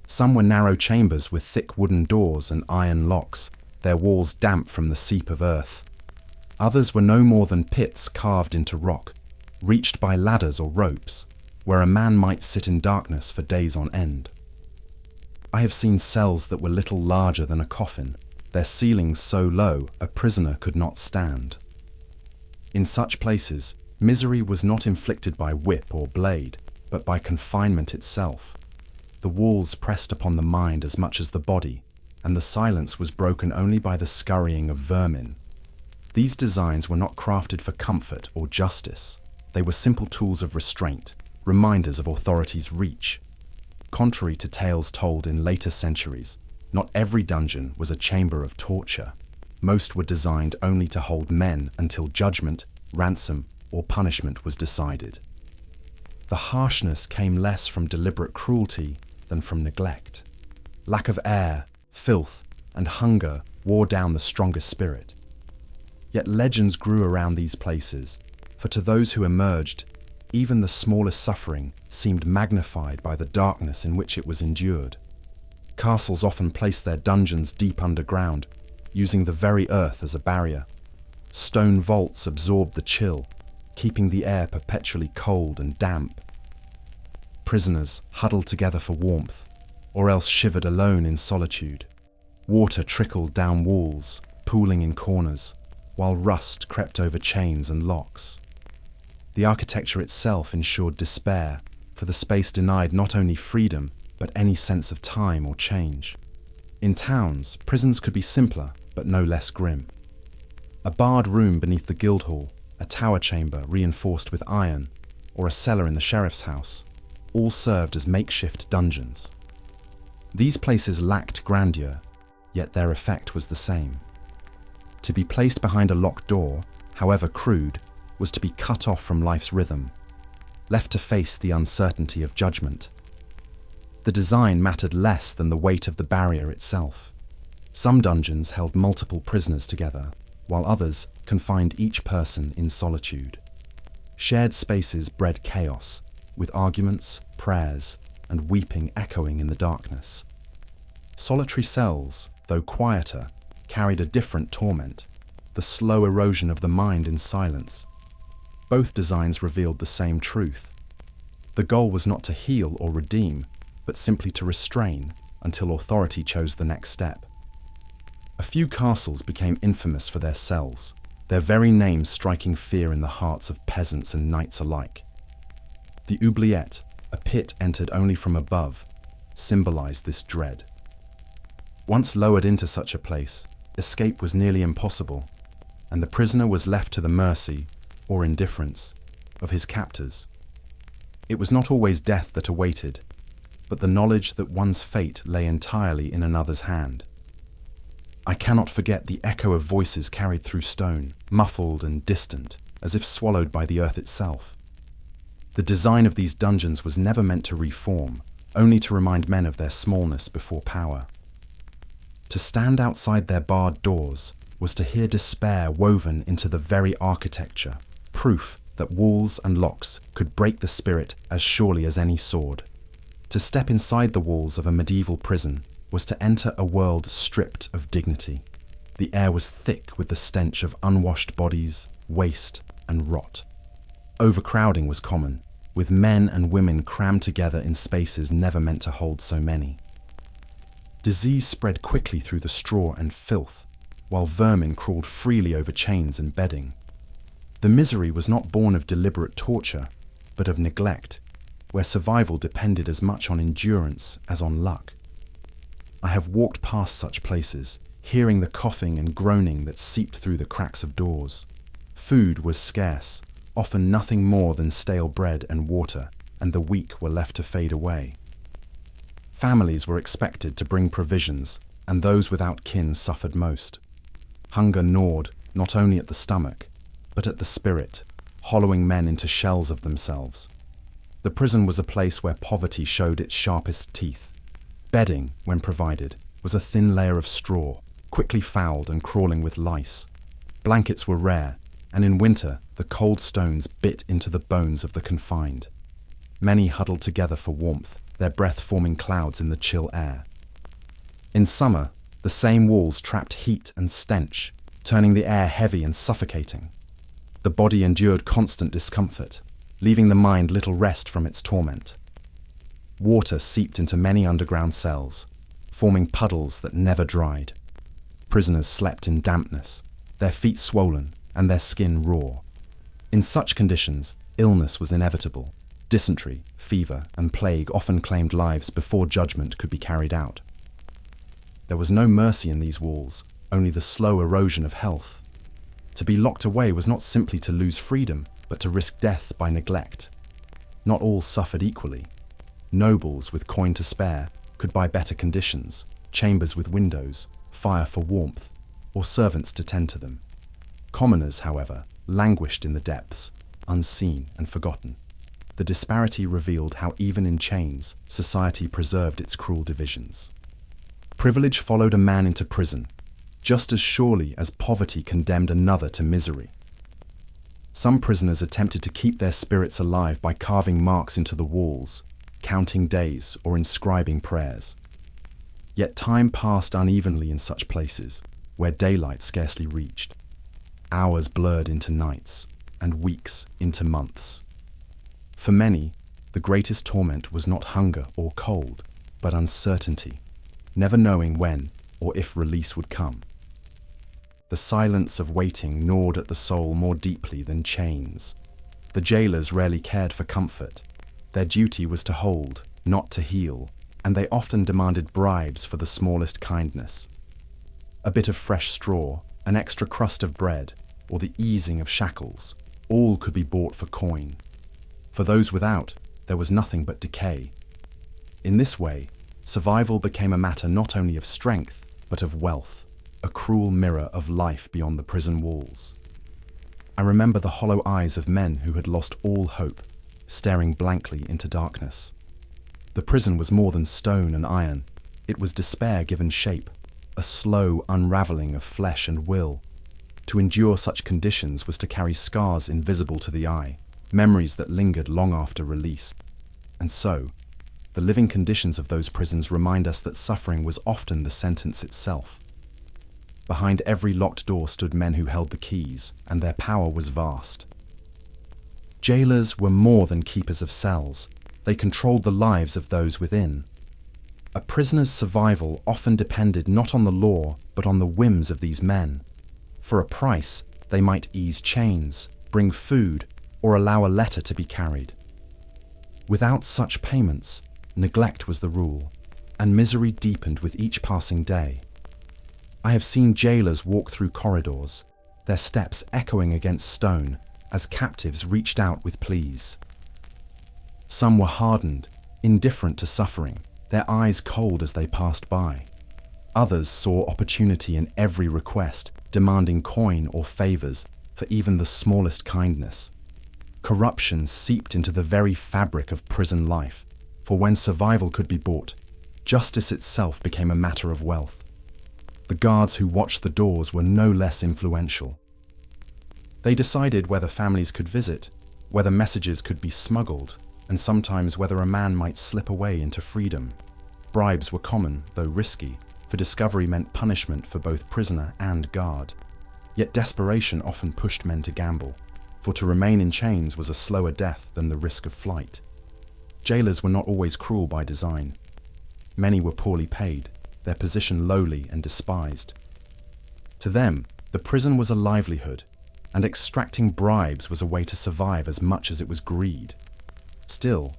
Speaker 1: Some were narrow chambers with thick wooden doors and iron locks, their walls damp from the seep of earth. Others were no more than pits carved into rock, reached by ladders or ropes, where a man might sit in darkness for days on end. I have seen cells that were little larger than a coffin, their ceilings so low a prisoner could not stand. In such places, misery was not inflicted by whip or blade, but by confinement itself. The walls pressed upon the mind as much as the body, and the silence was broken only by the scurrying of vermin. These designs were not crafted for comfort or justice. They were simple tools of restraint, reminders of authority's reach. Contrary to tales told in later centuries, not every dungeon was a chamber of torture. Most were designed only to hold men until judgment, ransom, or punishment was decided. The harshness came less from deliberate cruelty than from neglect. Lack of air, filth, and hunger wore down the strongest spirit. Yet legends grew around these places, for to those who emerged, Even the smallest suffering seemed magnified by the darkness in which it was endured. Castles often placed their dungeons deep underground, using the very earth as a barrier. Stone vaults absorbed the chill, keeping the air perpetually cold and damp. Prisoners huddled together for warmth, or else shivered alone in solitude. Water trickled down walls, pooling in corners, while rust crept over chains and locks. The architecture itself ensured despair, for the space denied not only freedom, but any sense of time or change. In towns, prisons could be simpler, but no less grim. A barred room beneath the Guildhall, a tower chamber reinforced with iron, or a cellar in the sheriff's house, all served as makeshift dungeons. These places lacked grandeur, yet their effect was the same. To be placed behind a locked door, however crude, was to be cut off from life's rhythm, left to face the uncertainty of judgment. The design mattered less than the weight of the barrier itself. Some dungeons held multiple prisoners together, while others confined each person in solitude. Shared spaces bred chaos, with arguments, prayers, and weeping echoing in the darkness. Solitary cells, though quieter, carried a different torment, the slow erosion of the mind in silence. Both designs revealed the same truth. The goal was not to heal or redeem, but simply to restrain until authority chose the next step. A few castles became infamous for their cells, their very names striking fear in the hearts of peasants and knights alike. The oubliette, a pit entered only from above, symbolized this dread. Once lowered into such a place, escape was nearly impossible, and the prisoner was left to the mercy, or indifference, of his captors. It was not always death that awaited, but the knowledge that one's fate lay entirely in another's hand. I cannot forget the echo of voices carried through stone, muffled and distant, as if swallowed by the earth itself. The design of these dungeons was never meant to reform, only to remind men of their smallness before power. To stand outside their barred doors was to hear despair woven into the very architecture, proof that walls and locks could break the spirit as surely as any sword. To step inside the walls of a medieval prison was to enter a world stripped of dignity. The air was thick with the stench of unwashed bodies, waste, and rot. Overcrowding was common, with men and women crammed together in spaces never meant to hold so many. Disease spread quickly through the straw and filth, while vermin crawled freely over chains and bedding. The misery was not born of deliberate torture, but of neglect, where survival depended as much on endurance as on luck. I have walked past such places, hearing the coughing and groaning that seeped through the cracks of doors. Food was scarce, often nothing more than stale bread and water, and the weak were left to fade away. Families were expected to bring provisions, and those without kin suffered most. Hunger gnawed not only at the stomach, but at the spirit, hollowing men into shells of themselves. The prison was a place where poverty showed its sharpest teeth. Bedding, when provided, was a thin layer of straw, quickly fouled and crawling with lice. Blankets were rare, and in winter the cold stones bit into the bones of the confined. Many huddled together for warmth, their breath forming clouds in the chill air. In summer, the same walls trapped heat and stench, turning the air heavy and suffocating. The body endured constant discomfort, leaving the mind little rest from its torment. Water seeped into many underground cells, forming puddles that never dried. Prisoners slept in dampness, their feet swollen and their skin raw. In such conditions, illness was inevitable. Dysentery, fever, and plague often claimed lives before judgment could be carried out. There was no mercy in these walls, only the slow erosion of health. To be locked away was not simply to lose freedom, but to risk death by neglect. Not all suffered equally. Nobles with coin to spare could buy better conditions, chambers with windows, fire for warmth, or servants to tend to them. Commoners, however, languished in the depths, unseen and forgotten. The disparity revealed how even in chains, society preserved its cruel divisions. Privilege followed a man into prison, just as surely as poverty condemned another to misery. Some prisoners attempted to keep their spirits alive by carving marks into the walls, counting days, or inscribing prayers. Yet time passed unevenly in such places, where daylight scarcely reached. Hours blurred into nights, and weeks into months. For many, the greatest torment was not hunger or cold, but uncertainty, never knowing when or if release would come. The silence of waiting gnawed at the soul more deeply than chains. The jailers rarely cared for comfort. Their duty was to hold, not to heal, and they often demanded bribes for the smallest kindness. A bit of fresh straw, an extra crust of bread, or the easing of shackles, all could be bought for coin. For those without, there was nothing but decay. In this way, survival became a matter not only of strength, but of wealth, a cruel mirror of life beyond the prison walls. I remember the hollow eyes of men who had lost all hope, staring blankly into darkness. The prison was more than stone and iron. It was despair given shape, a slow unraveling of flesh and will. To endure such conditions was to carry scars invisible to the eye, memories that lingered long after release. And so, the living conditions of those prisons remind us that suffering was often the sentence itself. Behind every locked door stood men who held the keys, and their power was vast. Jailers were more than keepers of cells. They controlled the lives of those within. A prisoner's survival often depended not on the law, but on the whims of these men. For a price, they might ease chains, bring food, or allow a letter to be carried. Without such payments, neglect was the rule, and misery deepened with each passing day. I have seen jailers walk through corridors, their steps echoing against stone as captives reached out with pleas. Some were hardened, indifferent to suffering, their eyes cold as they passed by. Others saw opportunity in every request, demanding coin or favors for even the smallest kindness. Corruption seeped into the very fabric of prison life, for when survival could be bought, justice itself became a matter of wealth. The guards who watched the doors were no less influential. They decided whether families could visit, whether messages could be smuggled, and sometimes whether a man might slip away into freedom. Bribes were common, though risky, for discovery meant punishment for both prisoner and guard. Yet desperation often pushed men to gamble, for to remain in chains was a slower death than the risk of flight. Jailers were not always cruel by design. Many were poorly paid, their position lowly and despised. To them, the prison was a livelihood, and extracting bribes was a way to survive as much as it was greed. Still,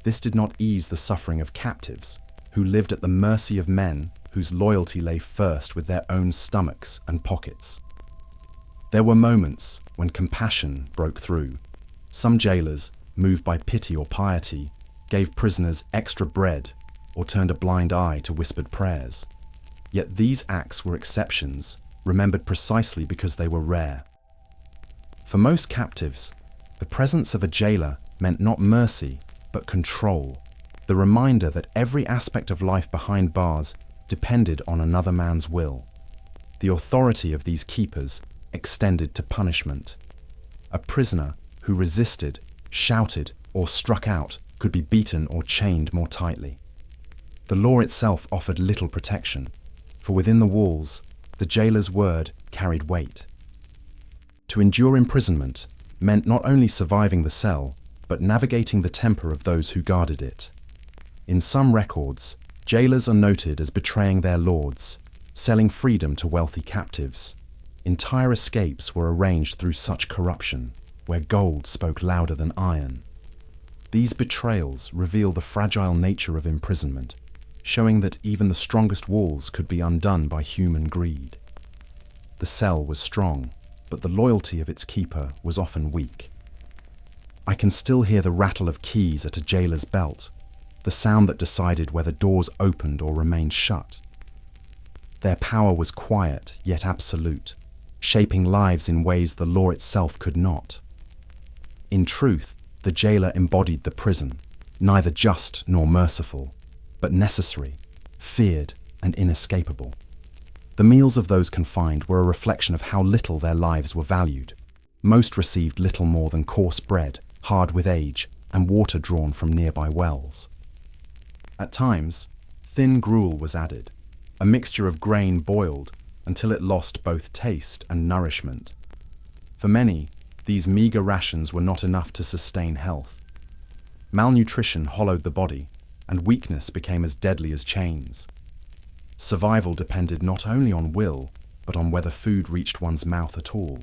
Speaker 1: this did not ease the suffering of captives, who lived at the mercy of men whose loyalty lay first with their own stomachs and pockets. There were moments when compassion broke through. Some jailers, moved by pity or piety, gave prisoners extra bread or turned a blind eye to whispered prayers. Yet these acts were exceptions, remembered precisely because they were rare. For most captives, the presence of a jailer meant not mercy, but control, the reminder that every aspect of life behind bars depended on another man's will. The authority of these keepers extended to punishment. A prisoner who resisted, shouted, or struck out could be beaten or chained more tightly. The law itself offered little protection, for within the walls, the jailer's word carried weight. To endure imprisonment meant not only surviving the cell, but navigating the temper of those who guarded it. In some records, jailers are noted as betraying their lords, selling freedom to wealthy captives. Entire escapes were arranged through such corruption, where gold spoke louder than iron. These betrayals reveal the fragile nature of imprisonment, showing that even the strongest walls could be undone by human greed. The cell was strong, but the loyalty of its keeper was often weak. I can still hear the rattle of keys at a jailer's belt, the sound that decided whether doors opened or remained shut. Their power was quiet yet absolute, shaping lives in ways the law itself could not. In truth, the jailer embodied the prison, neither just nor merciful, but necessary, feared, and inescapable. The meals of those confined were a reflection of how little their lives were valued. Most received little more than coarse bread, hard with age, and water drawn from nearby wells. At times, thin gruel was added, a mixture of grain boiled until it lost both taste and nourishment. For many, these meager rations were not enough to sustain health. Malnutrition hollowed the body, and weakness became as deadly as chains. Survival depended not only on will, but on whether food reached one's mouth at all.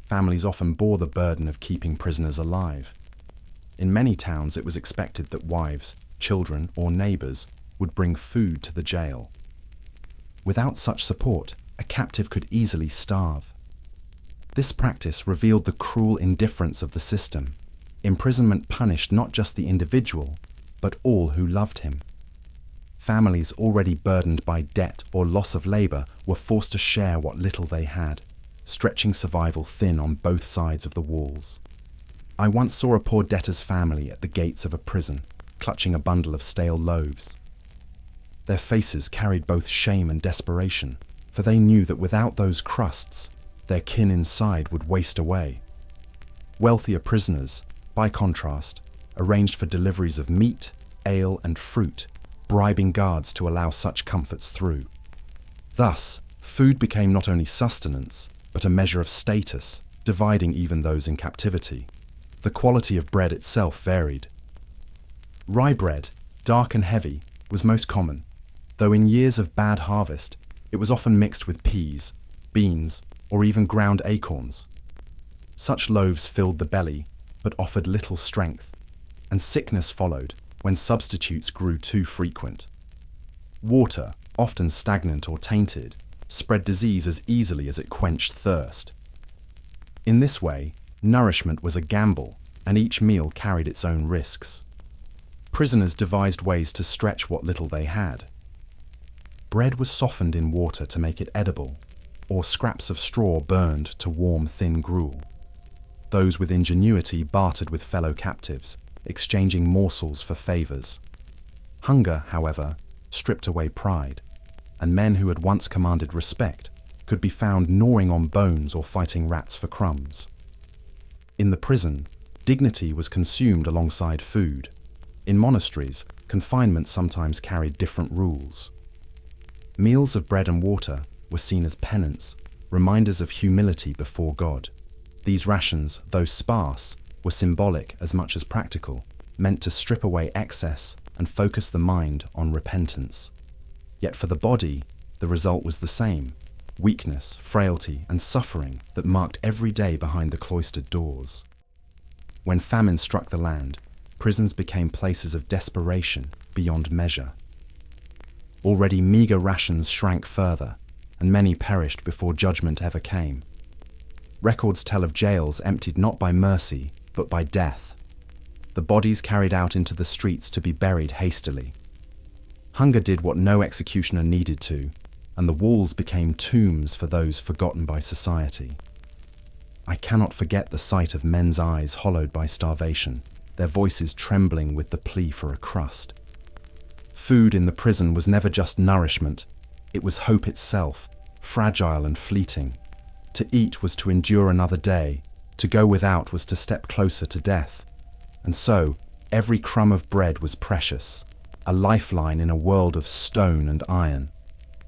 Speaker 1: Families often bore the burden of keeping prisoners alive. In many towns, it was expected that wives, children, or neighbors would bring food to the jail. Without such support, a captive could easily starve. This practice revealed the cruel indifference of the system. Imprisonment punished not just the individual, but all who loved him. Families already burdened by debt or loss of labor were forced to share what little they had, stretching survival thin on both sides of the walls. I once saw a poor debtor's family at the gates of a prison, clutching a bundle of stale loaves. Their faces carried both shame and desperation, for they knew that without those crusts, their kin inside would waste away. Wealthier prisoners, by contrast, arranged for deliveries of meat, ale, and fruit, bribing guards to allow such comforts through. Thus, food became not only sustenance, but a measure of status, dividing even those in captivity. The quality of bread itself varied. Rye bread, dark and heavy, was most common, though in years of bad harvest, it was often mixed with peas, beans, or even ground acorns. Such loaves filled the belly, but offered little strength, and sickness followed when substitutes grew too frequent. Water, often stagnant or tainted, spread disease as easily as it quenched thirst. In this way, nourishment was a gamble, and each meal carried its own risks. Prisoners devised ways to stretch what little they had. Bread was softened in water to make it edible, or scraps of straw burned to warm thin gruel. Those with ingenuity bartered with fellow captives, exchanging morsels for favors. Hunger, however, stripped away pride, and men who had once commanded respect could be found gnawing on bones or fighting rats for crumbs. In the prison, dignity was consumed alongside food. In monasteries, confinement sometimes carried different rules. Meals of bread and water were seen as penance, reminders of humility before God. These rations, though sparse, were symbolic as much as practical, meant to strip away excess and focus the mind on repentance. Yet for the body, the result was the same: weakness, frailty, and suffering that marked every day behind the cloistered doors. When famine struck the land, prisons became places of desperation beyond measure. Already meager rations shrank further, and many perished before judgment ever came. Records tell of jails emptied not by mercy, but by death. The bodies carried out into the streets to be buried hastily. Hunger did what no executioner needed to, and the walls became tombs for those forgotten by society. I cannot forget the sight of men's eyes hollowed by starvation, their voices trembling with the plea for a crust. Food in the prison was never just nourishment, it was hope itself, fragile and fleeting. To eat was to endure another day, to go without was to step closer to death. And so, every crumb of bread was precious, a lifeline in a world of stone and iron.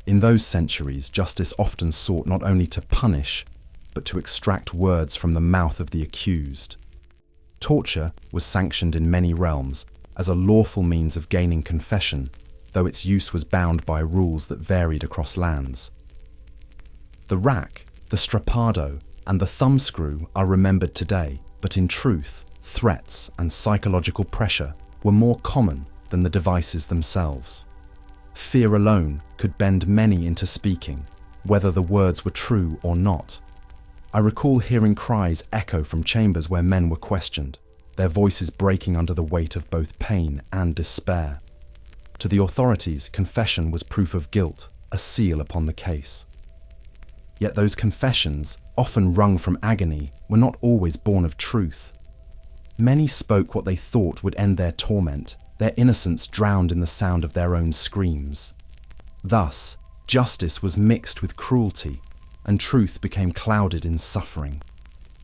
Speaker 1: In those centuries, justice often sought not only to punish, but to extract words from the mouth of the accused. Torture was sanctioned in many realms as a lawful means of gaining confession, though its use was bound by rules that varied across lands. The rack, the strappado, and the thumbscrew are remembered today, but in truth, threats and psychological pressure were more common than the devices themselves. Fear alone could bend many into speaking, whether the words were true or not. I recall hearing cries echo from chambers where men were questioned, their voices breaking under the weight of both pain and despair. To the authorities, confession was proof of guilt, a seal upon the case. Yet those confessions, often wrung from agony, were not always born of truth. Many spoke what they thought would end their torment, their innocence drowned in the sound of their own screams. Thus, justice was mixed with cruelty, and truth became clouded in suffering.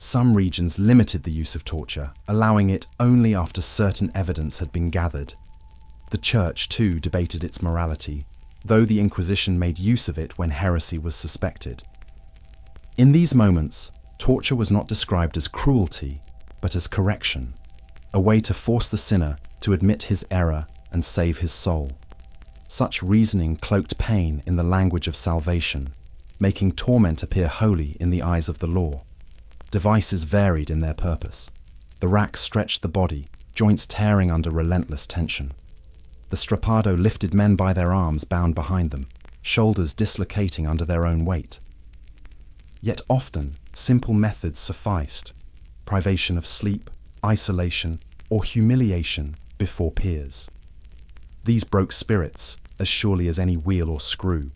Speaker 1: Some regions limited the use of torture, allowing it only after certain evidence had been gathered. The Church, too, debated its morality, though the Inquisition made use of it when heresy was suspected. In these moments, torture was not described as cruelty, but as correction, a way to force the sinner to admit his error and save his soul. Such reasoning cloaked pain in the language of salvation, making torment appear holy in the eyes of the law. Devices varied in their purpose. The rack stretched the body, joints tearing under relentless tension. The strappado lifted men by their arms bound behind them, shoulders dislocating under their own weight. Yet often, simple methods sufficed: privation of sleep, isolation, or humiliation before peers. These broke spirits as surely as any wheel or screw.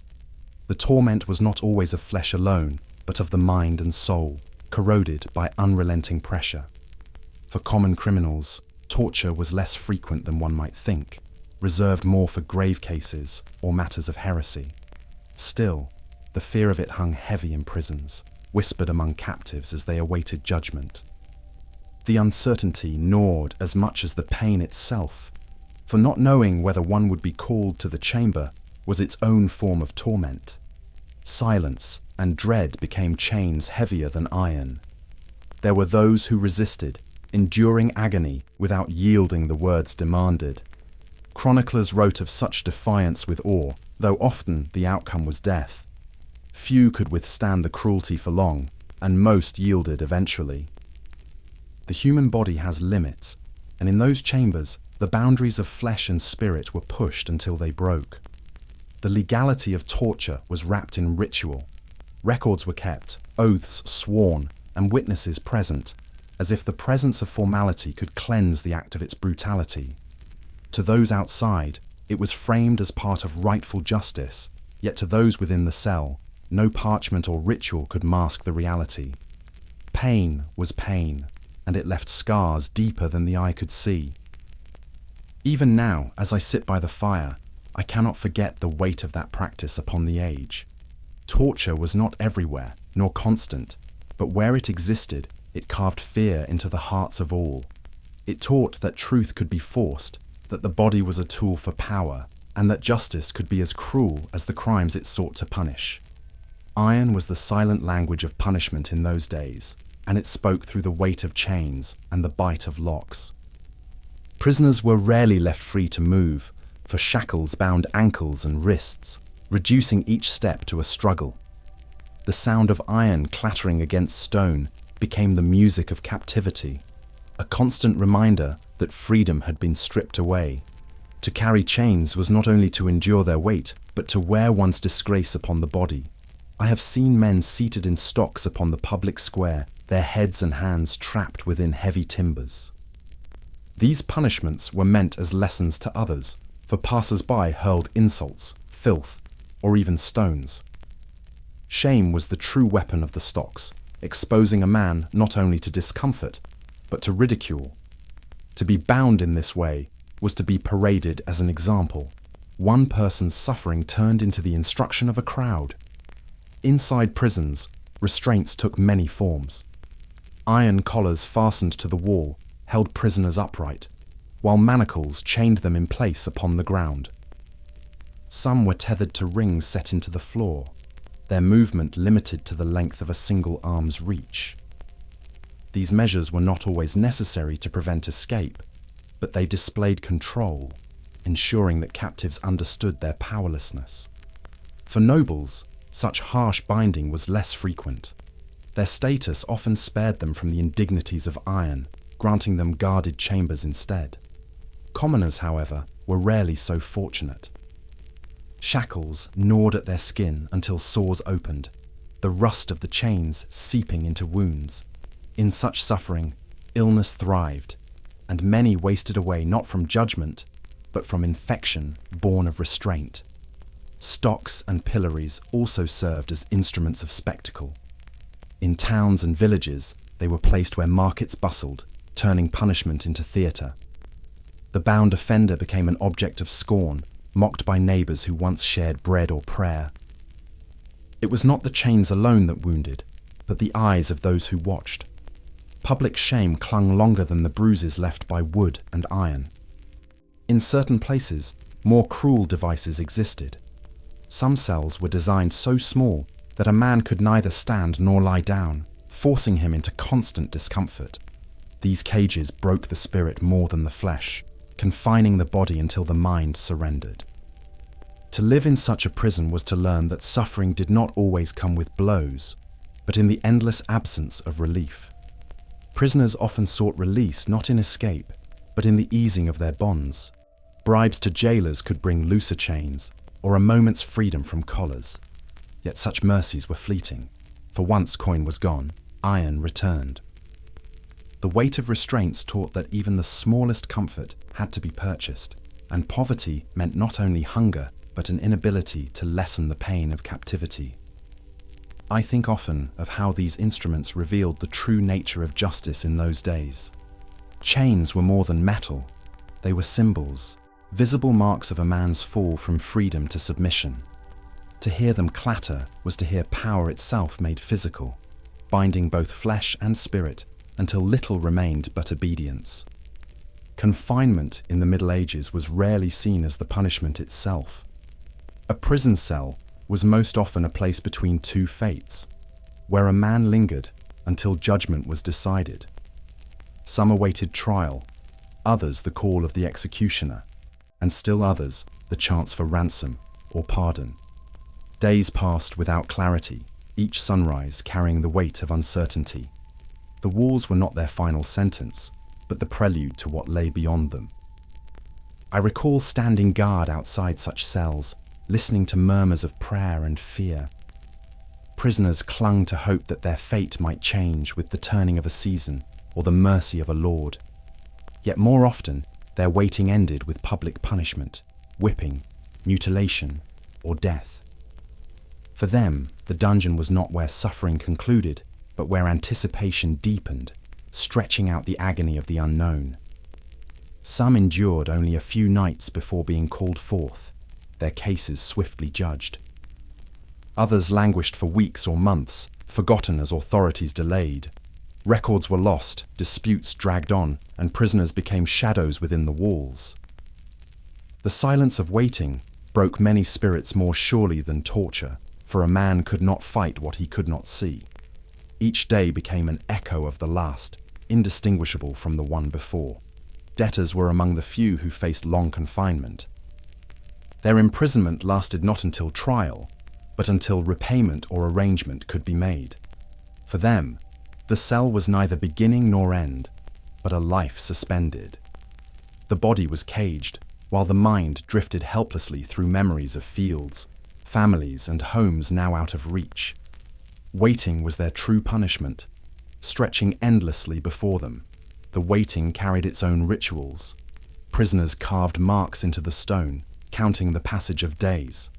Speaker 1: The torment was not always of flesh alone, but of the mind and soul, corroded by unrelenting pressure. For common criminals, torture was less frequent than one might think, reserved more for grave cases or matters of heresy. Still, the fear of it hung heavy in prisons, whispered among captives as they awaited judgment. The uncertainty gnawed as much as the pain itself, for not knowing whether one would be called to the chamber was its own form of torment. Silence and dread became chains heavier than iron. There were those who resisted, enduring agony without yielding the words demanded. Chroniclers wrote of such defiance with awe, though often the outcome was death. Few could withstand the cruelty for long, and most yielded eventually. The human body has limits, and in those chambers, the boundaries of flesh and spirit were pushed until they broke. The legality of torture was wrapped in ritual. Records were kept, oaths sworn, and witnesses present, as if the presence of formality could cleanse the act of its brutality. To those outside, it was framed as part of rightful justice, yet to those within the cell, no parchment or ritual could mask the reality. Pain was pain, and it left scars deeper than the eye could see. Even now, as I sit by the fire, I cannot forget the weight of that practice upon the age. Torture was not everywhere, nor constant, but where it existed, it carved fear into the hearts of all. It taught that truth could be forced, that the body was a tool for power, and that justice could be as cruel as the crimes it sought to punish. Iron was the silent language of punishment in those days, and it spoke through the weight of chains and the bite of locks. Prisoners were rarely left free to move, for shackles bound ankles and wrists, reducing each step to a struggle. The sound of iron clattering against stone became the music of captivity, a constant reminder that freedom had been stripped away. To carry chains was not only to endure their weight, but to wear one's disgrace upon the body. I have seen men seated in stocks upon the public square, their heads and hands trapped within heavy timbers. These punishments were meant as lessons to others, for passers-by hurled insults, filth, or even stones. Shame was the true weapon of the stocks, exposing a man not only to discomfort, but to ridicule. To be bound in this way was to be paraded as an example. One person's suffering turned into the instruction of a crowd. Inside prisons, restraints took many forms. Iron collars fastened to the wall held prisoners upright, while manacles chained them in place upon the ground. Some were tethered to rings set into the floor, their movement limited to the length of a single arm's reach. These measures were not always necessary to prevent escape, but they displayed control, ensuring that captives understood their powerlessness. For nobles, such harsh binding was less frequent. Their status often spared them from the indignities of iron, granting them guarded chambers instead. Commoners, however, were rarely so fortunate. Shackles gnawed at their skin until sores opened, the rust of the chains seeping into wounds. In such suffering, illness thrived, and many wasted away not from judgment, but from infection born of restraint. Stocks and pillories also served as instruments of spectacle. In towns and villages, they were placed where markets bustled, turning punishment into theatre. The bound offender became an object of scorn, mocked by neighbours who once shared bread or prayer. It was not the chains alone that wounded, but the eyes of those who watched. Public shame clung longer than the bruises left by wood and iron. In certain places, more cruel devices existed. Some cells were designed so small that a man could neither stand nor lie down, forcing him into constant discomfort. These cages broke the spirit more than the flesh, confining the body until the mind surrendered. To live in such a prison was to learn that suffering did not always come with blows, but in the endless absence of relief. Prisoners often sought release not in escape, but in the easing of their bonds. Bribes to jailers could bring looser chains, or a moment's freedom from collars. Yet such mercies were fleeting, for once coin was gone, iron returned. The weight of restraints taught that even the smallest comfort had to be purchased, and poverty meant not only hunger, but an inability to lessen the pain of captivity. I think often of how these instruments revealed the true nature of justice in those days. Chains were more than metal. They were symbols, visible marks of a man's fall from freedom to submission. To hear them clatter was to hear power itself made physical, binding both flesh and spirit until little remained but obedience. Confinement in the Middle Ages was rarely seen as the punishment itself. A prison cell was most often a place between two fates, where a man lingered until judgment was decided. Some awaited trial, others the call of the executioner, and still others the chance for ransom or pardon. Days passed without clarity, each sunrise carrying the weight of uncertainty. The walls were not their final sentence, but the prelude to what lay beyond them. I recall standing guard outside such cells, listening to murmurs of prayer and fear. Prisoners clung to hope that their fate might change with the turning of a season or the mercy of a lord. Yet more often, their waiting ended with public punishment, whipping, mutilation, or death. For them, the dungeon was not where suffering concluded, but where anticipation deepened, stretching out the agony of the unknown. Some endured only a few nights before being called forth, their cases swiftly judged. Others languished for weeks or months, forgotten as authorities delayed. Records were lost, disputes dragged on, and prisoners became shadows within the walls. The silence of waiting broke many spirits more surely than torture, for a man could not fight what he could not see. Each day became an echo of the last, indistinguishable from the one before. Debtors were among the few who faced long confinement. Their imprisonment lasted not until trial, but until repayment or arrangement could be made. For them, the cell was neither beginning nor end, but a life suspended. The body was caged, while the mind drifted helplessly through memories of fields, families, and homes now out of reach. Waiting was their true punishment, stretching endlessly before them. The waiting carried its own rituals. Prisoners carved marks into the stone, counting the passage of days.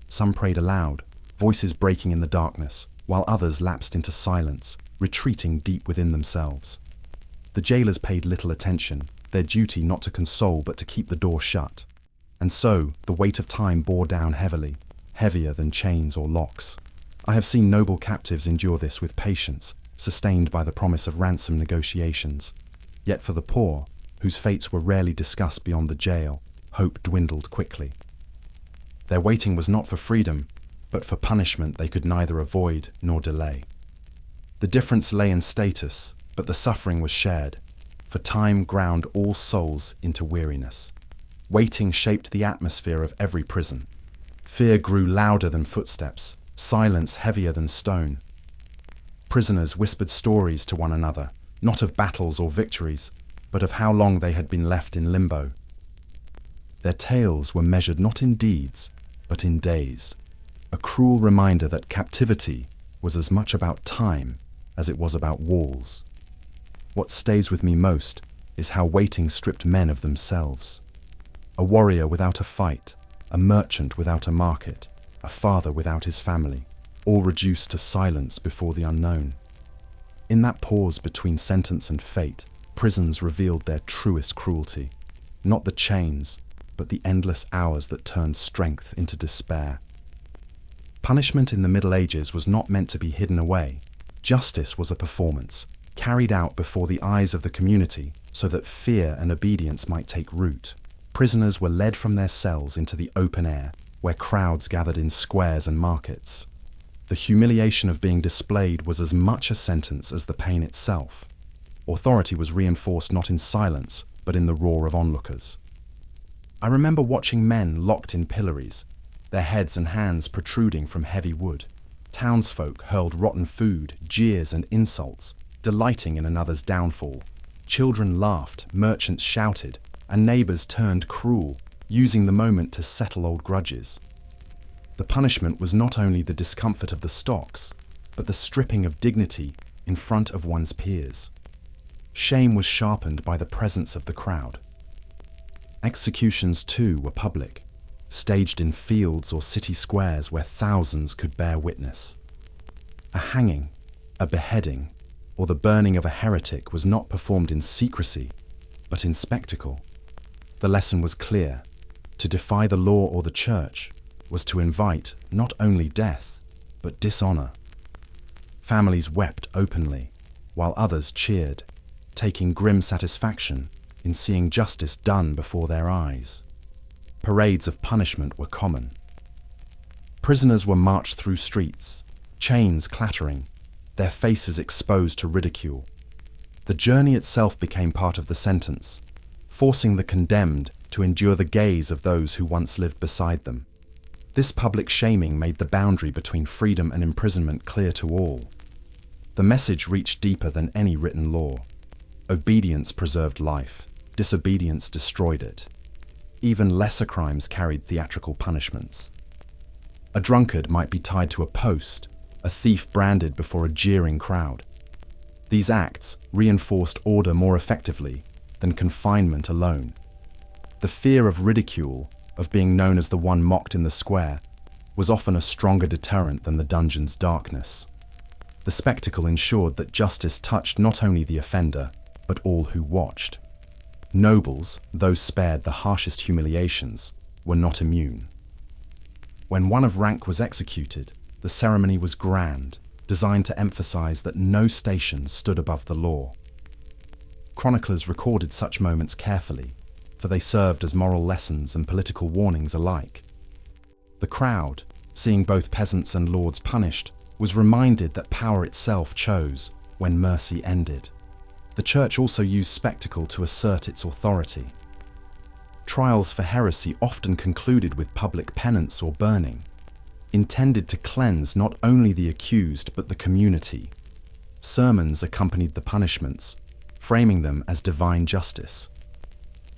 Speaker 1: Some prayed aloud, voices breaking in the darkness, while others lapsed into silence, retreating deep within themselves. The jailers paid little attention, their duty not to console but to keep the door shut. And so, the weight of time bore down heavily, heavier than chains or locks. I have seen noble captives endure this with patience, sustained by the promise of ransom negotiations. Yet for the poor, whose fates were rarely discussed beyond the jail, hope dwindled quickly. Their waiting was not for freedom, but for punishment they could neither avoid nor delay. The difference lay in status, but the suffering was shared, for time ground all souls into weariness. Waiting shaped the atmosphere of every prison. Fear grew louder than footsteps, silence heavier than stone. Prisoners whispered stories to one another, not of battles or victories, but of how long they had been left in limbo. Their tales were measured not in deeds, but in days, a cruel reminder that captivity was as much about time as it was about walls. What stays with me most is how waiting stripped men of themselves. A warrior without a fight, a merchant without a market, a father without his family, all reduced to silence before the unknown. In that pause between sentence and fate, prisons revealed their truest cruelty, not the chains, but the endless hours that turned strength into despair. Punishment in the Middle Ages was not meant to be hidden away. Justice was a performance, carried out before the eyes of the community so that fear and obedience might take root. Prisoners were led from their cells into the open air, where crowds gathered in squares and markets. The humiliation of being displayed was as much a sentence as the pain itself. Authority was reinforced not in silence, but in the roar of onlookers. I remember watching men locked in pillories, their heads and hands protruding from heavy wood. Townsfolk hurled rotten food, jeers and insults, delighting in another's downfall. Children laughed, merchants shouted, and neighbors turned cruel, using the moment to settle old grudges. The punishment was not only the discomfort of the stocks, but the stripping of dignity in front of one's peers. Shame was sharpened by the presence of the crowd. Executions, too, were public, staged in fields or city squares where thousands could bear witness. A hanging, a beheading, or the burning of a heretic was not performed in secrecy, but in spectacle. The lesson was clear. To defy the law or the church was to invite not only death, but dishonor. Families wept openly, while others cheered, taking grim satisfaction in seeing justice done before their eyes. Parades of punishment were common. Prisoners were marched through streets, chains clattering, their faces exposed to ridicule. The journey itself became part of the sentence, forcing the condemned to endure the gaze of those who once lived beside them. This public shaming made the boundary between freedom and imprisonment clear to all. The message reached deeper than any written law. Obedience preserved life, disobedience destroyed it. Even lesser crimes carried theatrical punishments. A drunkard might be tied to a post, a thief branded before a jeering crowd. These acts reinforced order more effectively than confinement alone. The fear of ridicule, of being known as the one mocked in the square, was often a stronger deterrent than the dungeon's darkness. The spectacle ensured that justice touched not only the offender, but all who watched. Nobles, though spared the harshest humiliations, were not immune. When one of rank was executed, the ceremony was grand, designed to emphasize that no station stood above the law. Chroniclers recorded such moments carefully, for they served as moral lessons and political warnings alike. The crowd, seeing both peasants and lords punished, was reminded that power itself chose when mercy ended. The church also used spectacle to assert its authority. Trials for heresy often concluded with public penance or burning, intended to cleanse not only the accused but the community. Sermons accompanied the punishments, framing them as divine justice.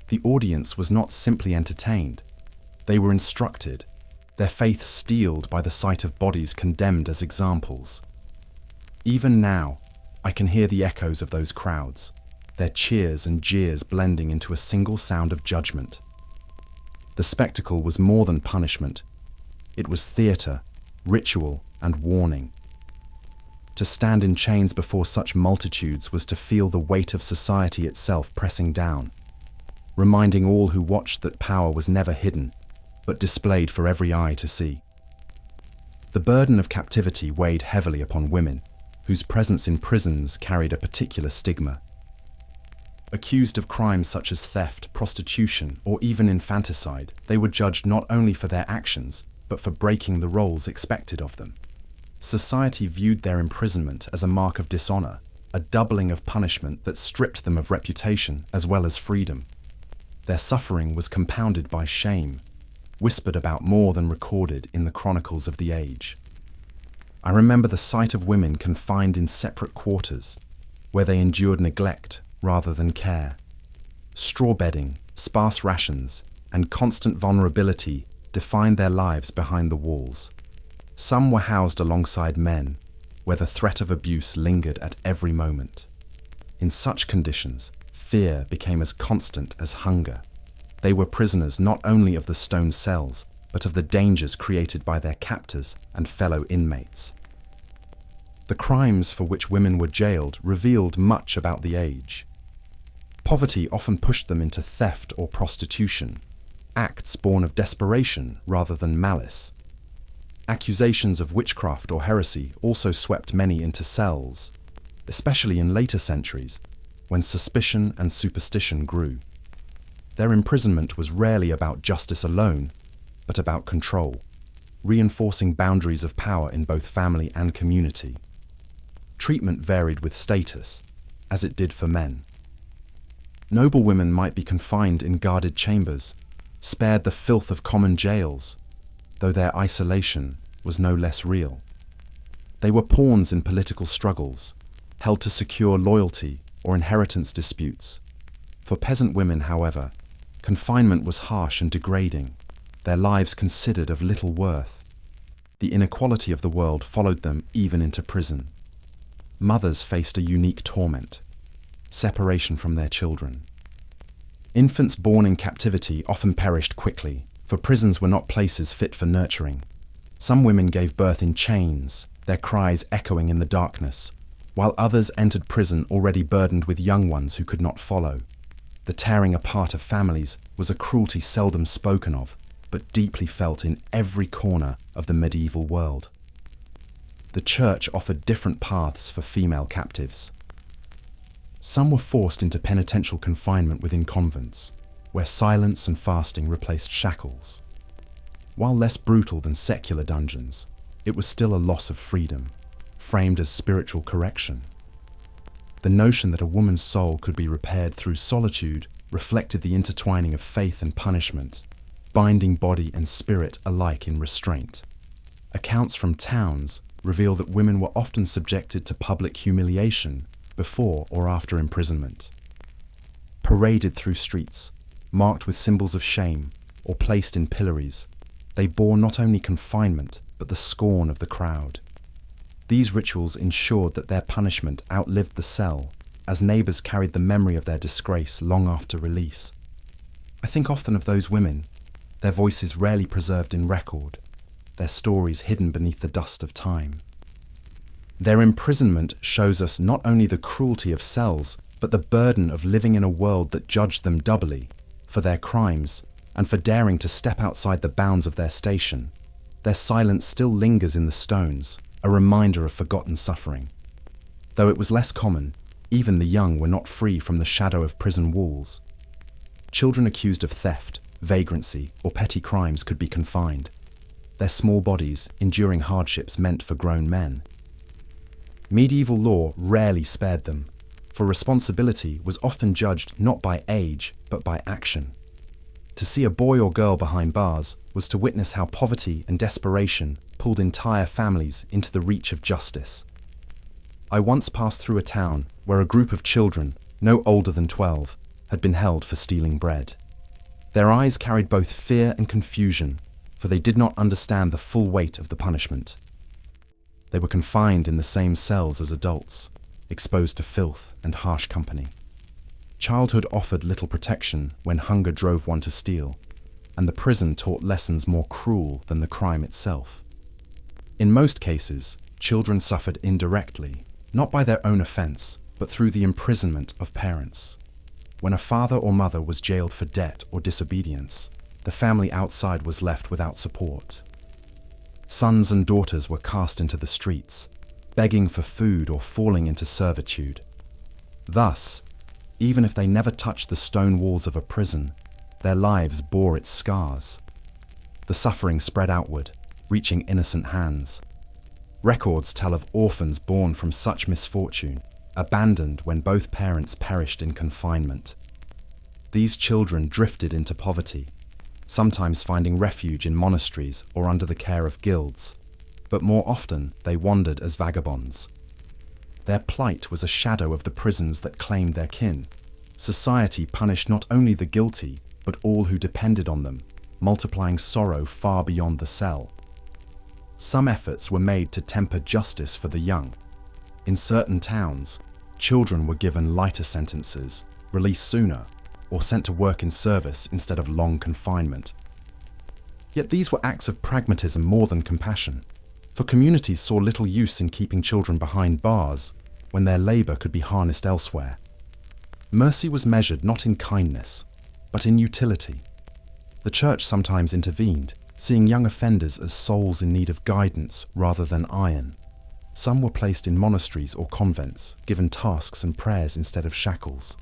Speaker 1: The audience was not simply entertained. They were instructed, their faith steeled by the sight of bodies condemned as examples. Even now, I can hear the echoes of those crowds, their cheers and jeers blending into a single sound of judgment. The spectacle was more than punishment. It was theater, ritual, and warning. To stand in chains before such multitudes was to feel the weight of society itself pressing down, reminding all who watched that power was never hidden, but displayed for every eye to see. The burden of captivity weighed heavily upon women, whose presence in prisons carried a particular stigma. Accused of crimes such as theft, prostitution, or even infanticide, they were judged not only for their actions, but for breaking the roles expected of them. Society viewed their imprisonment as a mark of dishonor, a doubling of punishment that stripped them of reputation as well as freedom. Their suffering was compounded by shame, whispered about more than recorded in the chronicles of the age. I remember the sight of women confined in separate quarters, where they endured neglect rather than care. Straw bedding, sparse rations, and constant vulnerability defined their lives behind the walls. Some were housed alongside men, where the threat of abuse lingered at every moment. In such conditions, fear became as constant as hunger. They were prisoners not only of the stone cells, but of the dangers created by their captors and fellow inmates. The crimes for which women were jailed revealed much about the age. Poverty often pushed them into theft or prostitution, acts born of desperation rather than malice. Accusations of witchcraft or heresy also swept many into cells. especially in later centuries, when suspicion and superstition grew. Their imprisonment was rarely about justice alone, but about control, reinforcing boundaries of power in both family and community. Treatment varied with status, as it did for men. Noble women might be confined in guarded chambers, spared the filth of common jails, though their isolation was no less real. They were pawns in political struggles, held to secure loyalty or inheritance disputes. For peasant women, however, confinement was harsh and degrading, their lives considered of little worth. The inequality of the world followed them even into prison. Mothers faced a unique torment: separation from their children. Infants born in captivity often perished quickly, for prisons were not places fit for nurturing. Some women gave birth in chains, their cries echoing in the darkness, while others entered prison already burdened with young ones who could not follow. The tearing apart of families was a cruelty seldom spoken of, but deeply felt in every corner of the medieval world. The church offered different paths for female captives. Some were forced into penitential confinement within convents, where silence and fasting replaced shackles. While less brutal than secular dungeons, it was still a loss of freedom, framed as spiritual correction. The notion that a woman's soul could be repaired through solitude reflected the intertwining of faith and punishment, binding body and spirit alike in restraint. Accounts from towns reveal that women were often subjected to public humiliation before or after imprisonment. Paraded through streets, marked with symbols of shame, or placed in pillories, they bore not only confinement, but the scorn of the crowd. These rituals ensured that their punishment outlived the cell, as neighbours carried the memory of their disgrace long after release. I think often of those women, their voices rarely preserved in record, their stories hidden beneath the dust of time. Their imprisonment shows us not only the cruelty of cells, but the burden of living in a world that judged them doubly, for their crimes and for daring to step outside the bounds of their station. Their silence still lingers in the stones, a reminder of forgotten suffering. Though it was less common, even the young were not free from the shadow of prison walls. Children accused of theft, vagrancy, or petty crimes could be confined, their small bodies enduring hardships meant for grown men. Medieval law rarely spared them, for responsibility was often judged not by age, but by action. To see a boy or girl behind bars was to witness how poverty and desperation pulled entire families into the reach of justice. I once passed through a town where a group of children, no older than 12, had been held for stealing bread. Their eyes carried both fear and confusion, for they did not understand the full weight of the punishment. They were confined in the same cells as adults, exposed to filth and harsh company. Childhood offered little protection when hunger drove one to steal, and the prison taught lessons more cruel than the crime itself. In most cases, children suffered indirectly, not by their own offense, but through the imprisonment of parents. When a father or mother was jailed for debt or disobedience, the family outside was left without support. Sons and daughters were cast into the streets, begging for food or falling into servitude. Thus, even if they never touched the stone walls of a prison, their lives bore its scars. The suffering spread outward, reaching innocent hands. Records tell of orphans born from such misfortune, abandoned when both parents perished in confinement. These children drifted into poverty, sometimes finding refuge in monasteries or under the care of guilds, but more often they wandered as vagabonds. Their plight was a shadow of the prisons that claimed their kin. Society punished not only the guilty, but all who depended on them, multiplying sorrow far beyond the cell. Some efforts were made to temper justice for the young. In certain towns, children were given lighter sentences, released sooner, or sent to work in service instead of long confinement. Yet these were acts of pragmatism more than compassion, for communities saw little use in keeping children behind bars when their labor could be harnessed elsewhere. Mercy was measured not in kindness, but in utility. The church sometimes intervened, seeing young offenders as souls in need of guidance rather than iron. Some were placed in monasteries or convents, given tasks and prayers instead of shackles.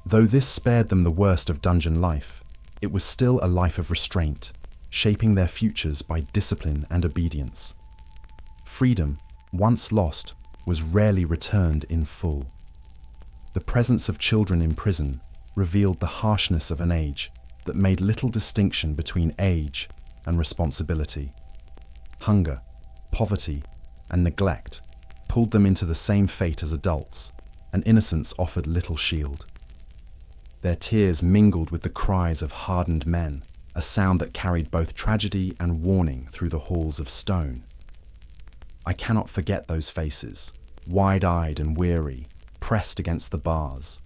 Speaker 1: Though this spared them the worst of dungeon life, it was still a life of restraint, shaping their futures by discipline and obedience. Freedom, once lost, was rarely returned in full. The presence of children in prison revealed the harshness of an age that made little distinction between age and responsibility. Hunger, poverty, and neglect pulled them into the same fate as adults, and innocence offered little shield. Their tears mingled with the cries of hardened men, a sound that carried both tragedy and warning through the halls of stone. I cannot forget those faces, wide-eyed and weary, pressed against the bars.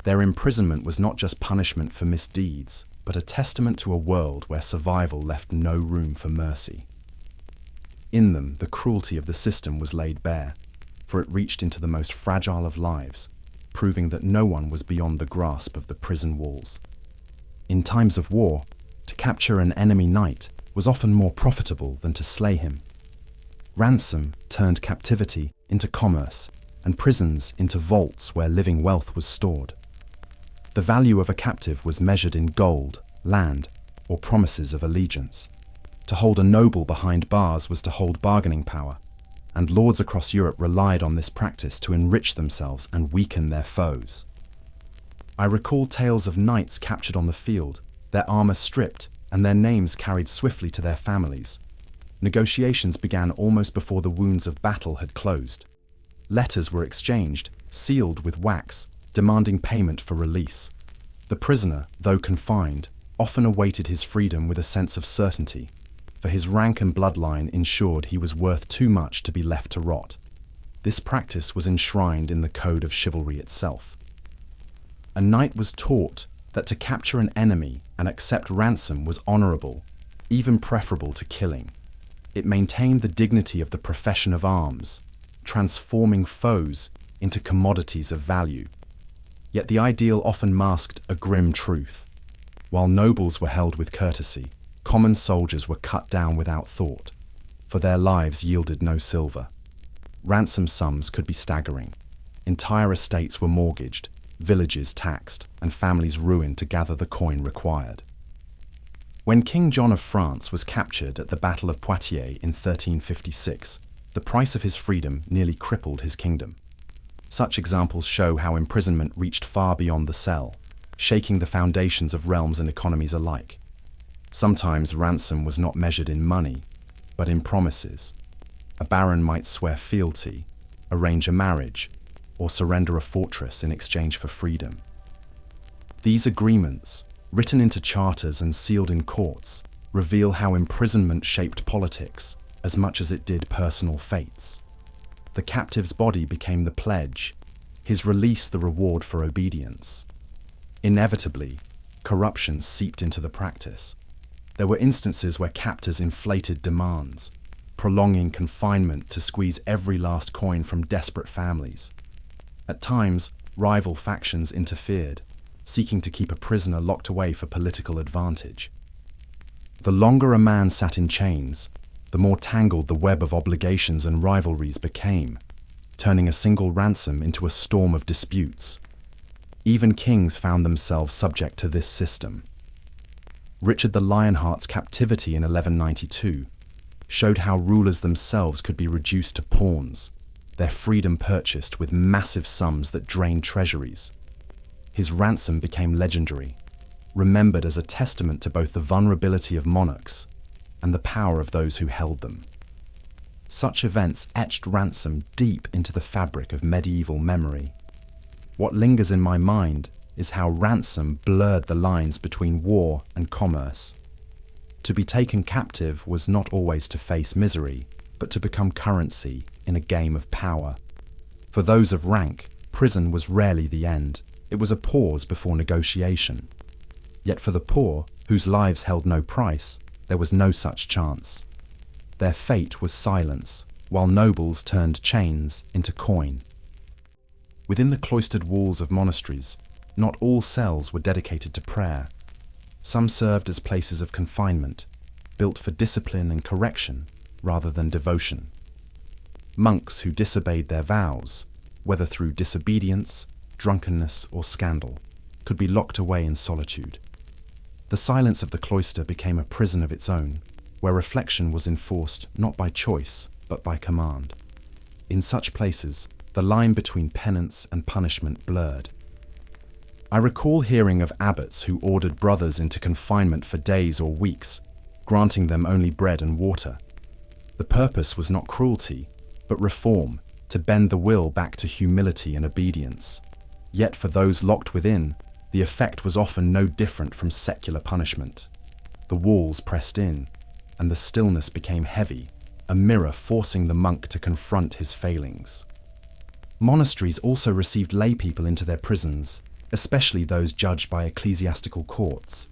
Speaker 1: Their imprisonment was not just punishment for misdeeds, but a testament to a world where survival left no room for mercy. In them, the cruelty of the system was laid bare, for it reached into the most fragile of lives, proving that no one was beyond the grasp of the prison walls. In times of war, to capture an enemy knight was often more profitable than to slay him. Ransom turned captivity into commerce, and prisons into vaults where living wealth was stored. The value of a captive was measured in gold, land, or promises of allegiance. To hold a noble behind bars was to hold bargaining power, and lords across Europe relied on this practice to enrich themselves and weaken their foes. I recall tales of knights captured on the field, their armor stripped, and their names carried swiftly to their families. Negotiations began almost before the wounds of battle had closed. Letters were exchanged, sealed with wax, demanding payment for release. The prisoner, though confined, often awaited his freedom with a sense of certainty, for his rank and bloodline ensured he was worth too much to be left to rot. This practice was enshrined in the code of chivalry itself. A knight was taught that to capture an enemy and accept ransom was honorable, even preferable to killing. It maintained the dignity of the profession of arms, transforming foes into commodities of value. Yet the ideal often masked a grim truth. While nobles were held with courtesy, common soldiers were cut down without thought, for their lives yielded no silver. Ransom sums could be staggering. Entire estates were mortgaged, villages taxed, and families ruined to gather the coin required. When King John of France was captured at the Battle of Poitiers in 1356, the price of his freedom nearly crippled his kingdom. Such examples show how imprisonment reached far beyond the cell, shaking the foundations of realms and economies alike. Sometimes ransom was not measured in money, but in promises. A baron might swear fealty, arrange a marriage, or surrender a fortress in exchange for freedom. These agreements, written into charters and sealed in courts, reveal how imprisonment shaped politics as much as it did personal fates. The captive's body became the pledge, his release the reward for obedience. Inevitably, corruption seeped into the practice. There were instances where captors inflated demands, prolonging confinement to squeeze every last coin from desperate families. At times, rival factions interfered, seeking to keep a prisoner locked away for political advantage. The longer a man sat in chains, the more tangled the web of obligations and rivalries became, turning a single ransom into a storm of disputes. Even kings found themselves subject to this system. Richard the Lionheart's captivity in 1192 showed how rulers themselves could be reduced to pawns, their freedom purchased with massive sums that drained treasuries. His ransom became legendary, remembered as a testament to both the vulnerability of monarchs and the power of those who held them. Such events etched ransom deep into the fabric of medieval memory. What lingers in my mind is how ransom blurred the lines between war and commerce. To be taken captive was not always to face misery, but to become currency in a game of power. For those of rank, prison was rarely the end. It was a pause before negotiation. Yet for the poor, whose lives held no price, there was no such chance. Their fate was silence, while nobles turned chains into coin. Within the cloistered walls of monasteries, not all cells were dedicated to prayer. Some served as places of confinement, built for discipline and correction rather than devotion. monks who disobeyed their vows, whether through disobedience, drunkenness, or scandal, could be locked away in solitude. The silence of the cloister became a prison of its own, where reflection was enforced not by choice, but by command. In such places, the line between penance and punishment blurred. I recall hearing of abbots who ordered brothers into confinement for days or weeks, granting them only bread and water. The purpose was not cruelty, but reform, to bend the will back to humility and obedience. Yet for those locked within, the effect was often no different from secular punishment. The walls pressed in, and the stillness became heavy, a mirror forcing the monk to confront his failings. Monasteries also received lay people into their prisons, especially those judged by ecclesiastical courts.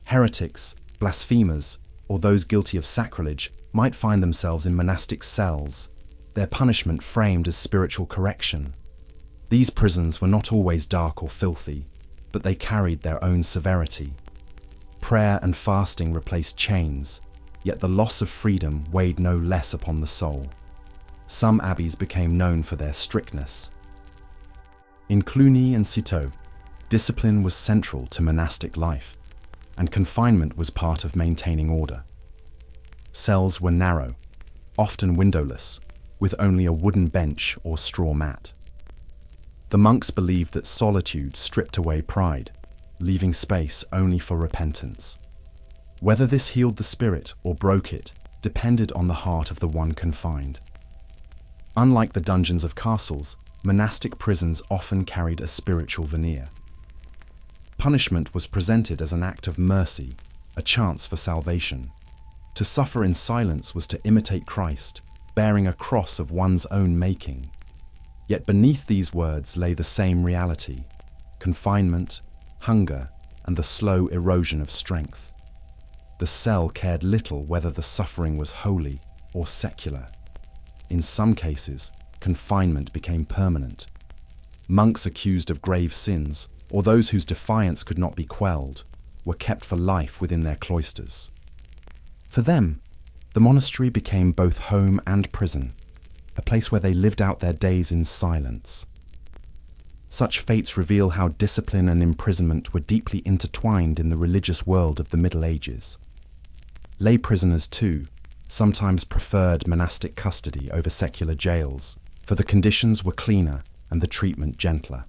Speaker 1: Heretics, blasphemers, or those guilty of sacrilege might find themselves in monastic cells, their punishment framed as spiritual correction. These prisons were not always dark or filthy, but they carried their own severity. Prayer and fasting replaced chains, yet the loss of freedom weighed no less upon the soul. Some abbeys became known for their strictness. In Cluny and Citeaux, discipline was central to monastic life, and confinement was part of maintaining order. Cells were narrow, often windowless, with only a wooden bench or straw mat. The monks believed that solitude stripped away pride, leaving space only for repentance. Whether this healed the spirit or broke it depended on the heart of the one confined. Unlike the dungeons of castles, monastic prisons often carried a spiritual veneer. Punishment was presented as an act of mercy, a chance for salvation. To suffer in silence was to imitate Christ, bearing a cross of one's own making. Yet beneath these words lay the same reality: confinement, hunger, and the slow erosion of strength. The cell cared little whether the suffering was holy or secular. In some cases, confinement became permanent. Monks accused of grave sins, or those whose defiance could not be quelled, were kept for life within their cloisters. For them, the monastery became both home and prison, a place where they lived out their days in silence. Such fates reveal how discipline and imprisonment were deeply intertwined in the religious world of the Middle Ages. Lay prisoners, too, sometimes preferred monastic custody over secular jails, for the conditions were cleaner and the treatment gentler.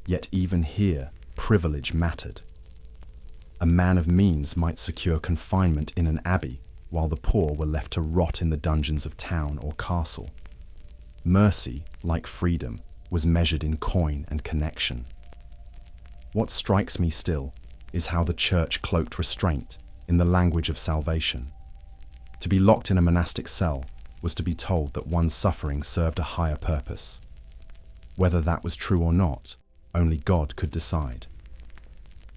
Speaker 1: Yet even here, privilege mattered. A man of means might secure confinement in an abbey, while the poor were left to rot in the dungeons of town or castle. Mercy, like freedom, was measured in coin and connection. What strikes me still is how the church cloaked restraint in the language of salvation. To be locked in a monastic cell was to be told that one's suffering served a higher purpose. Whether that was true or not, only God could decide.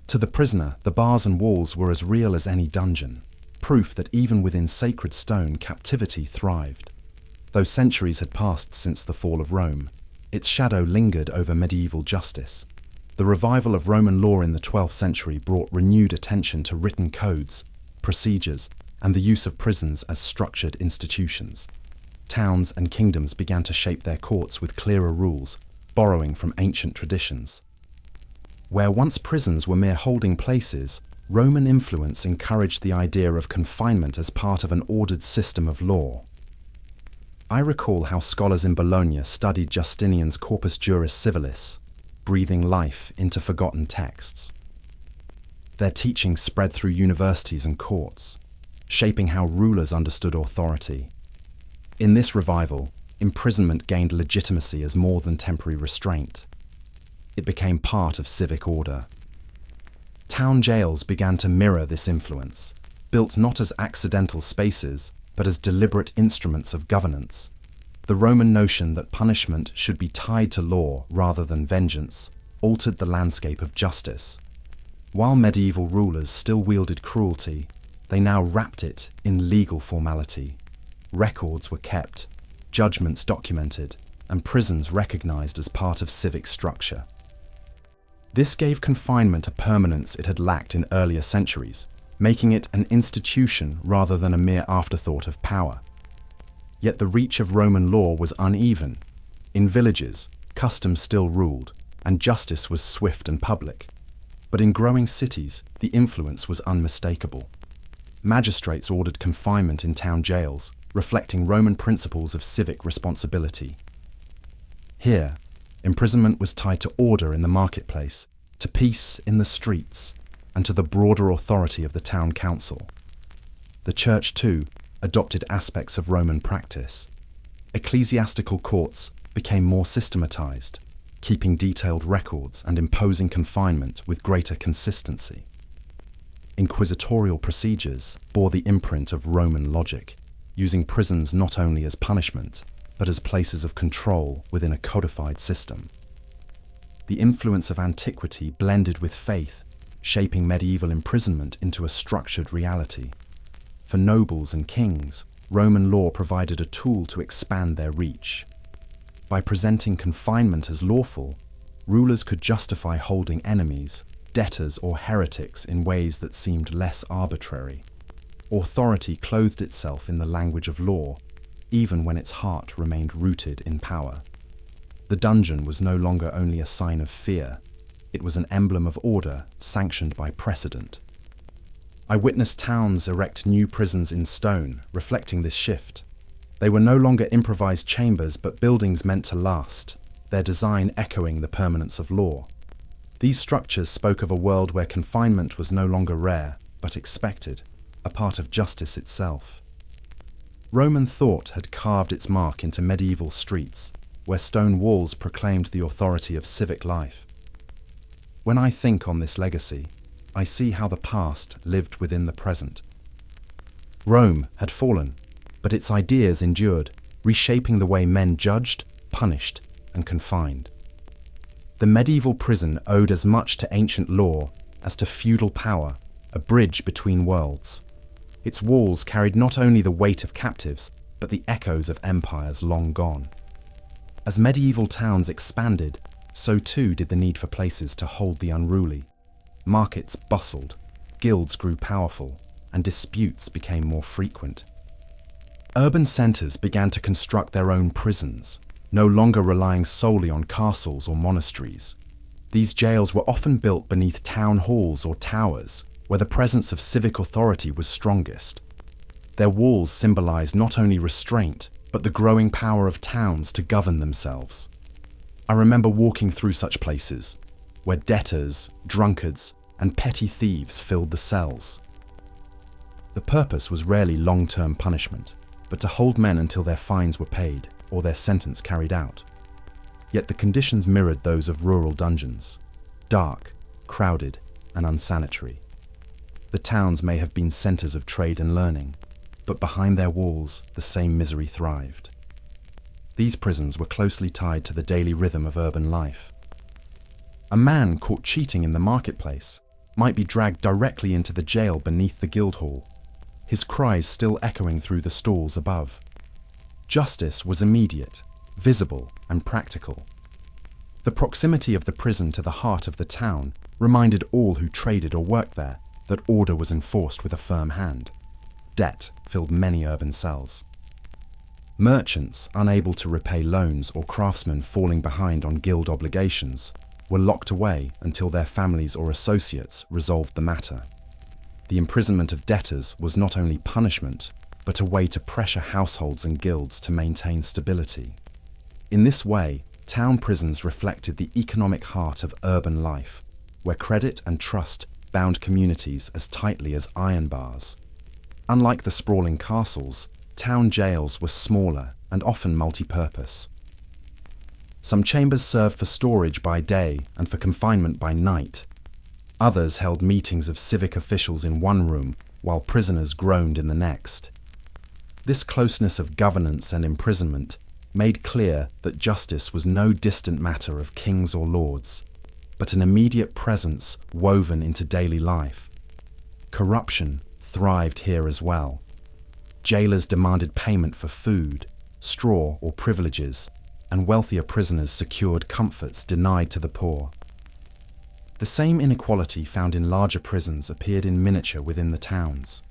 Speaker 1: To the prisoner, the bars and walls were as real as any dungeon, proof that even within sacred stone, captivity thrived. Though centuries had passed since the fall of Rome, its shadow lingered over medieval justice. The revival of Roman law in the 12th century brought renewed attention to written codes, procedures, and the use of prisons as structured institutions. Towns and kingdoms began to shape their courts with clearer rules, borrowing from ancient traditions. Where once prisons were mere holding places, Roman influence encouraged the idea of confinement as part of an ordered system of law. I recall how scholars in Bologna studied Justinian's Corpus Juris Civilis, breathing life into forgotten texts. Their teaching spread through universities and courts, shaping how rulers understood authority. In this revival, imprisonment gained legitimacy as more than temporary restraint. It became part of civic order. Town jails began to mirror this influence, built not as accidental spaces, but as deliberate instruments of governance. The Roman notion that punishment should be tied to law rather than vengeance altered the landscape of justice. While medieval rulers still wielded cruelty, they now wrapped it in legal formality. Records were kept, judgments documented, and prisons recognized as part of civic structure. This gave confinement a permanence it had lacked in earlier centuries, making it an institution rather than a mere afterthought of power. Yet the reach of Roman law was uneven. In villages, custom still ruled, and justice was swift and public. But in growing cities, the influence was unmistakable. Magistrates ordered confinement in town jails, reflecting Roman principles of civic responsibility. Here, imprisonment was tied to order in the marketplace, to peace in the streets, and to the broader authority of the town council. The church, too, adopted aspects of Roman practice. Ecclesiastical courts became more systematized, keeping detailed records and imposing confinement with greater consistency. Inquisitorial procedures bore the imprint of Roman logic, using prisons not only as punishment, but as places of control within a codified system. The influence of antiquity blended with faith, shaping medieval imprisonment into a structured reality. For nobles and kings, Roman law provided a tool to expand their reach. By presenting confinement as lawful, rulers could justify holding enemies, debtors, or heretics in ways that seemed less arbitrary. Authority clothed itself in the language of law, even when its heart remained rooted in power. The dungeon was no longer only a sign of fear, it was an emblem of order sanctioned by precedent. I witnessed towns erect new prisons in stone, reflecting this shift. They were no longer improvised chambers, but buildings meant to last, their design echoing the permanence of law. These structures spoke of a world where confinement was no longer rare, but expected, a part of justice itself. Roman thought had carved its mark into medieval streets, where stone walls proclaimed the authority of civic life. When I think on this legacy, I see how the past lived within the present. Rome had fallen, but its ideas endured, reshaping the way men judged, punished, and confined. The medieval prison owed as much to ancient law as to feudal power, a bridge between worlds. Its walls carried not only the weight of captives, but the echoes of empires long gone. As medieval towns expanded, so too did the need for places to hold the unruly. Markets bustled, guilds grew powerful, and disputes became more frequent. Urban centers began to construct their own prisons, no longer relying solely on castles or monasteries. These jails were often built beneath town halls or towers, where the presence of civic authority was strongest. Their walls symbolized not only restraint, but the growing power of towns to govern themselves. I remember walking through such places, where debtors, drunkards, and petty thieves filled the cells. The purpose was rarely long-term punishment, but to hold men until their fines were paid or their sentence carried out. Yet the conditions mirrored those of rural dungeons, dark, crowded, and unsanitary. The towns may have been centers of trade and learning, but behind their walls, the same misery thrived. These prisons were closely tied to the daily rhythm of urban life. A man caught cheating in the marketplace might be dragged directly into the jail beneath the Guildhall, his cries still echoing through the stalls above. Justice was immediate, visible, and practical. The proximity of the prison to the heart of the town reminded all who traded or worked there that order was enforced with a firm hand. Debt filled many urban cells. Merchants, unable to repay loans, or craftsmen falling behind on guild obligations, were locked away until their families or associates resolved the matter. The imprisonment of debtors was not only punishment, but a way to pressure households and guilds to maintain stability. In this way, town prisons reflected the economic heart of urban life, where credit and trust bound communities as tightly as iron bars. Unlike the sprawling castles, town jails were smaller and often multi-purpose. Some chambers served for storage by day and for confinement by night. Others held meetings of civic officials in one room, while prisoners groaned in the next. This closeness of governance and imprisonment made clear that justice was no distant matter of kings or lords, but an immediate presence woven into daily life. Corruption thrived here as well. Jailers demanded payment for food, straw, or privileges, and wealthier prisoners secured comforts denied to the poor. The same inequality found in larger prisons appeared in miniature within the towns.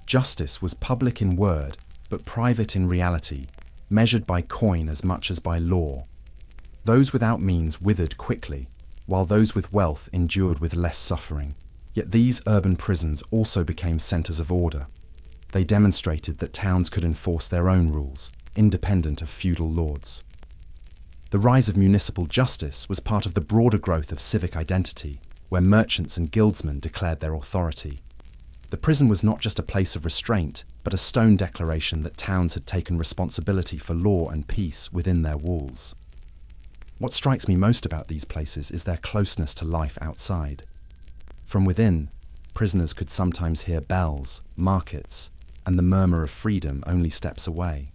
Speaker 1: Justice was public in word, but private in reality, measured by coin as much as by law. Those without means withered quickly, while those with wealth endured with less suffering. Yet these urban prisons also became centers of order. They demonstrated that towns could enforce their own rules, independent of feudal lords. The rise of municipal justice was part of the broader growth of civic identity, where merchants and guildsmen declared their authority. The prison was not just a place of restraint, but a stone declaration that towns had taken responsibility for law and peace within their walls. What strikes me most about these places is their closeness to life outside. From within, prisoners could sometimes hear bells, markets, and the murmur of freedom only steps away.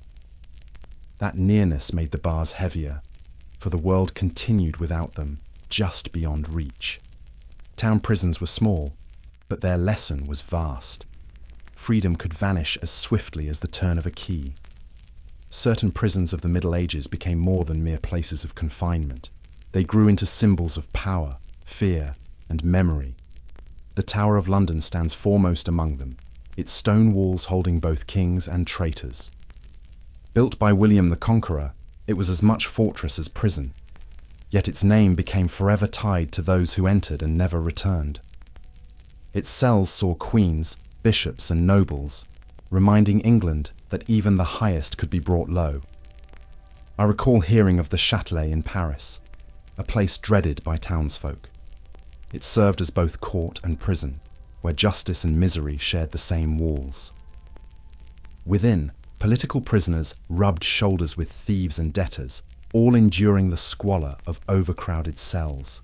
Speaker 1: That nearness made the bars heavier, for the world continued without them, just beyond reach. Town prisons were small, but their lesson was vast. Freedom could vanish as swiftly as the turn of a key. Certain prisons of the Middle Ages became more than mere places of confinement. They grew into symbols of power, fear, and memory. The Tower of London stands foremost among them, its stone walls holding both kings and traitors. Built by William the Conqueror, it was as much fortress as prison, yet its name became forever tied to those who entered and never returned. Its cells saw queens, bishops, and nobles, reminding England that even the highest could be brought low. I recall hearing of the Châtelet in Paris, a place dreaded by townsfolk. It served as both court and prison, where justice and misery shared the same walls. Within, political prisoners rubbed shoulders with thieves and debtors, all enduring the squalor of overcrowded cells.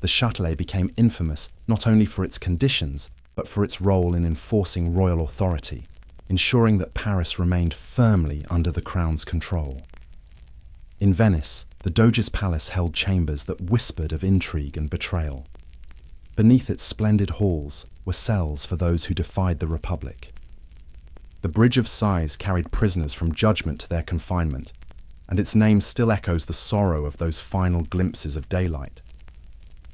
Speaker 1: The Châtelet became infamous not only for its conditions, but for its role in enforcing royal authority, ensuring that Paris remained firmly under the crown's control. In Venice, the Doge's palace held chambers that whispered of intrigue and betrayal. Beneath its splendid halls were cells for those who defied the Republic. The Bridge of Sighs carried prisoners from judgment to their confinement, and its name still echoes the sorrow of those final glimpses of daylight.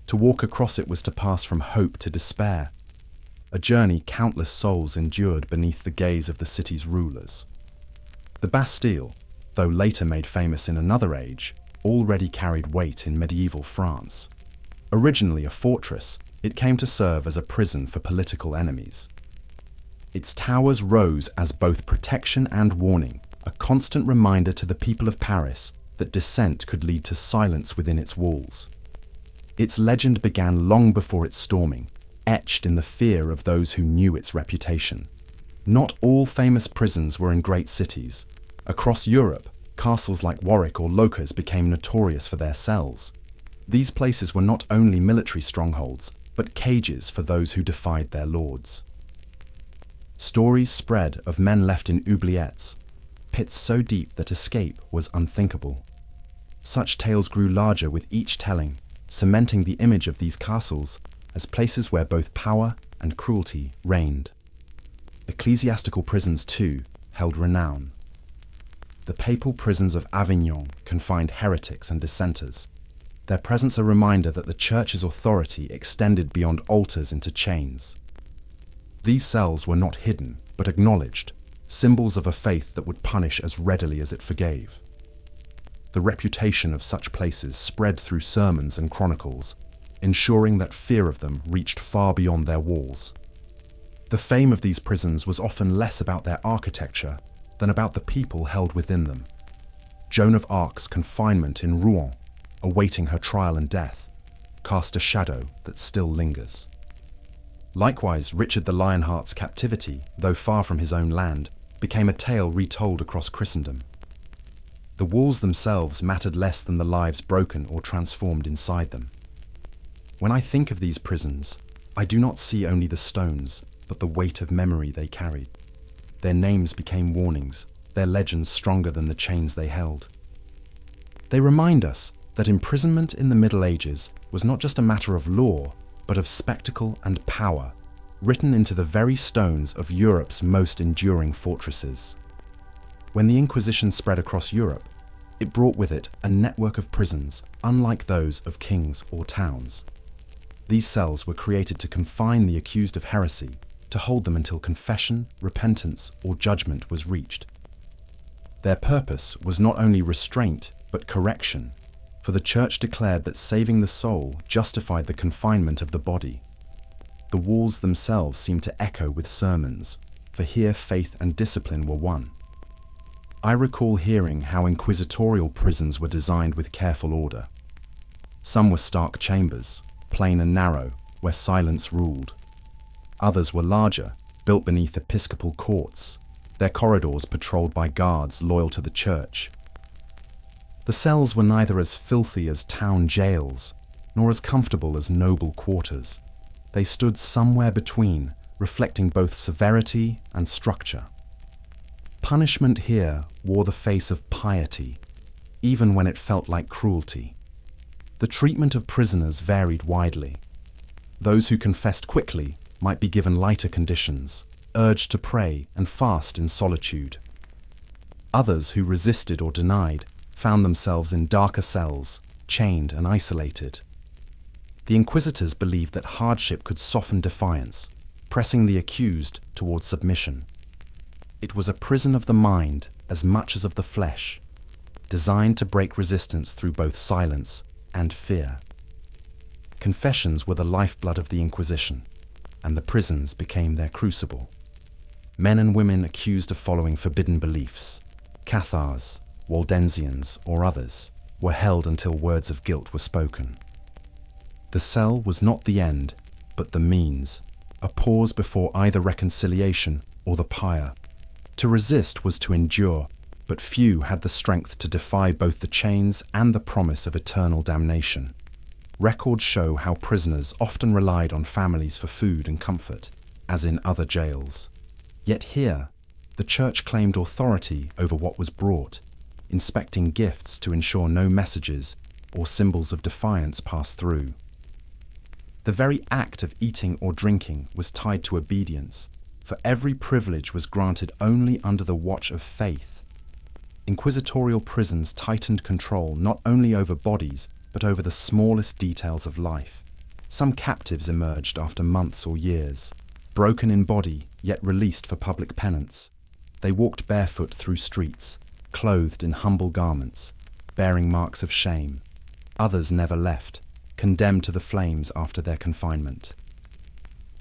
Speaker 1: To walk across it was to pass from hope to despair, a journey countless souls endured beneath the gaze of the city's rulers. The Bastille, though later made famous in another age, already carried weight in medieval France. Originally a fortress, it came to serve as a prison for political enemies. Its towers rose as both protection and warning, a constant reminder to the people of Paris that dissent could lead to silence within its walls. Its legend began long before its storming, etched in the fear of those who knew its reputation. Not all famous prisons were in great cities. Across Europe, castles like Warwick or Locres became notorious for their cells. These places were not only military strongholds, but cages for those who defied their lords. Stories spread of men left in oubliettes, pits so deep that escape was unthinkable. Such tales grew larger with each telling, cementing the image of these castles as places where both power and cruelty reigned. Ecclesiastical prisons, too, held renown. The papal prisons of Avignon confined heretics and dissenters, their presence a reminder that the Church's authority extended beyond altars into chains. These cells were not hidden, but acknowledged, symbols of a faith that would punish as readily as it forgave. The reputation of such places spread through sermons and chronicles, ensuring that fear of them reached far beyond their walls. The fame of these prisons was often less about their architecture than about the people held within them. Joan of Arc's confinement in Rouen, awaiting her trial and death, cast a shadow that still lingers. Likewise, Richard the Lionheart's captivity, though far from his own land, became a tale retold across Christendom. The walls themselves mattered less than the lives broken or transformed inside them. When I think of these prisons, I do not see only the stones, but the weight of memory they carried. Their names became warnings, their legends stronger than the chains they held. They remind us that imprisonment in the Middle Ages was not just a matter of law, but of spectacle and power, written into the very stones of Europe's most enduring fortresses. When the Inquisition spread across Europe, it brought with it a network of prisons unlike those of kings or towns. These cells were created to confine the accused of heresy, to hold them until confession, repentance, or judgment was reached. Their purpose was not only restraint, but correction, for the Church declared that saving the soul justified the confinement of the body. The walls themselves seemed to echo with sermons, for here faith and discipline were one. I recall hearing how inquisitorial prisons were designed with careful order. Some were stark chambers, plain and narrow, where silence ruled. Others were larger, built beneath episcopal courts, their corridors patrolled by guards loyal to the Church. The cells were neither as filthy as town jails, nor as comfortable as noble quarters. They stood somewhere between, reflecting both severity and structure. Punishment here wore the face of piety, even when it felt like cruelty. The treatment of prisoners varied widely. Those who confessed quickly might be given lighter conditions, urged to pray and fast in solitude. Others who resisted or denied found themselves in darker cells, chained and isolated. The inquisitors believed that hardship could soften defiance, pressing the accused toward submission. It was a prison of the mind as much as of the flesh, designed to break resistance through both silence and fear. Confessions were the lifeblood of the Inquisition, and the prisons became their crucible. Men and women accused of following forbidden beliefs, Cathars, Waldensians, or others, were held until words of guilt were spoken. The cell was not the end, but the means, a pause before either reconciliation or the pyre. To resist was to endure, but few had the strength to defy both the chains and the promise of eternal damnation. Records show how prisoners often relied on families for food and comfort, as in other jails. Yet here, the Church claimed authority over what was brought, inspecting gifts to ensure no messages or symbols of defiance passed through. The very act of eating or drinking was tied to obedience, for every privilege was granted only under the watch of faith. Inquisitorial prisons tightened control not only over bodies, but over the smallest details of life. Some captives emerged after months or years, broken in body, yet released for public penance. They walked barefoot through streets, clothed in humble garments, bearing marks of shame. Others never left, condemned to the flames after their confinement.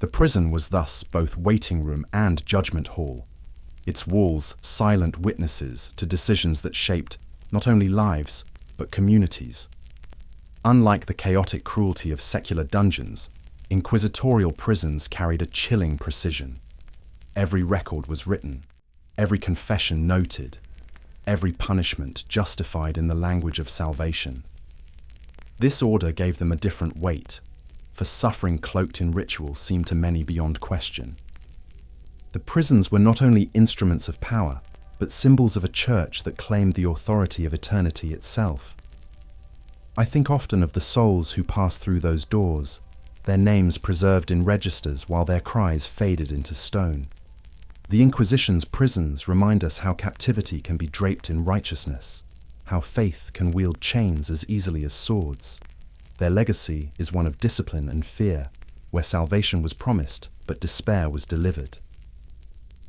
Speaker 1: The prison was thus both waiting room and judgment hall, its walls silent witnesses to decisions that shaped not only lives, but communities. Unlike the chaotic cruelty of secular dungeons, inquisitorial prisons carried a chilling precision. Every record was written, every confession noted, every punishment justified in the language of salvation. This order gave them a different weight, for suffering cloaked in ritual seemed to many beyond question. The prisons were not only instruments of power, but symbols of a church that claimed the authority of eternity itself. I think often of the souls who passed through those doors, their names preserved in registers while their cries faded into stone. The Inquisition's prisons remind us how captivity can be draped in righteousness, how faith can wield chains as easily as swords. Their legacy is one of discipline and fear, where salvation was promised, but despair was delivered.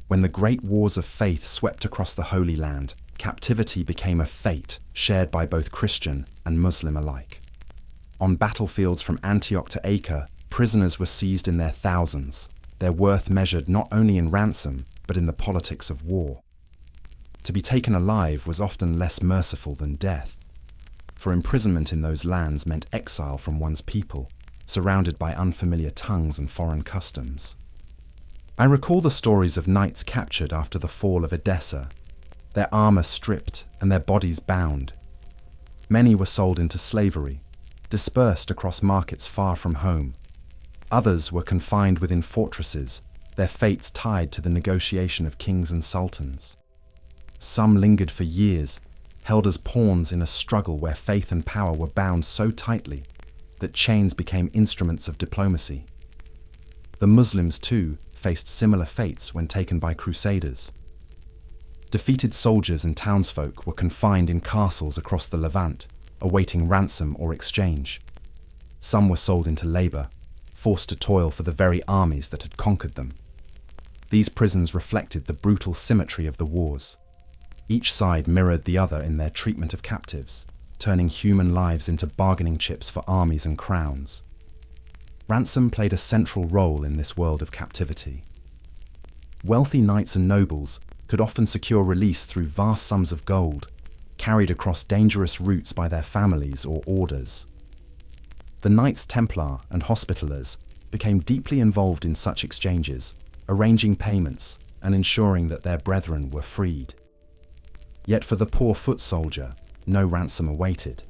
Speaker 1: When the great wars of faith swept across the Holy Land, captivity became a fate shared by both Christian and Muslim alike. On battlefields from Antioch to Acre, prisoners were seized in their thousands, their worth measured not only in ransom, but in the politics of war. To be taken alive was often less merciful than death, for imprisonment in those lands meant exile from one's people, surrounded by unfamiliar tongues and foreign customs. I recall the stories of knights captured after the fall of Edessa, their armor stripped and their bodies bound. Many were sold into slavery, dispersed across markets far from home. Others were confined within fortresses, their fates tied to the negotiation of kings and sultans. Some lingered for years, held as pawns in a struggle where faith and power were bound so tightly that chains became instruments of diplomacy. The Muslims, too, faced similar fates when taken by crusaders. Defeated soldiers and townsfolk were confined in castles across the Levant, awaiting ransom or exchange. Some were sold into labor, forced to toil for the very armies that had conquered them. These prisons reflected the brutal symmetry of the wars. Each side mirrored the other in their treatment of captives, turning human lives into bargaining chips for armies and crowns. Ransom played a central role in this world of captivity. Wealthy knights and nobles could often secure release through vast sums of gold, carried across dangerous routes by their families or orders. The Knights Templar and Hospitallers became deeply involved in such exchanges, arranging payments and ensuring that their brethren were freed. Yet for the poor foot soldier, no ransom awaited.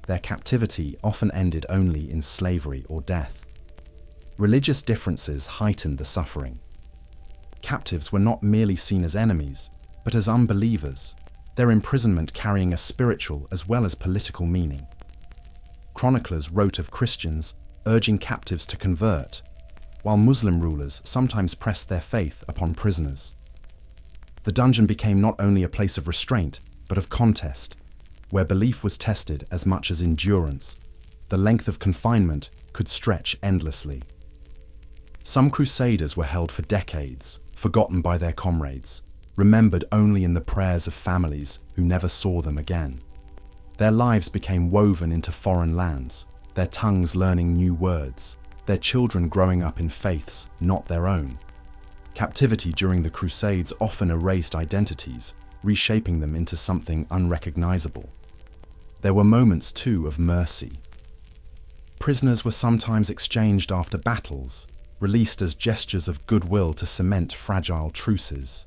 Speaker 1: Their captivity often ended only in slavery or death. Religious differences heightened the suffering. Captives were not merely seen as enemies, but as unbelievers, their imprisonment carrying a spiritual as well as political meaning. Chroniclers wrote of Christians urging captives to convert, while Muslim rulers sometimes pressed their faith upon prisoners. The dungeon became not only a place of restraint, but of contest, where belief was tested as much as endurance. The length of confinement could stretch endlessly. Some crusaders were held for decades, forgotten by their comrades, remembered only in the prayers of families who never saw them again. Their lives became woven into foreign lands, their tongues learning new words, their children growing up in faiths not their own. Captivity during the Crusades often erased identities, reshaping them into something unrecognizable. There were moments, too, of mercy. Prisoners were sometimes exchanged after battles, released as gestures of goodwill to cement fragile truces.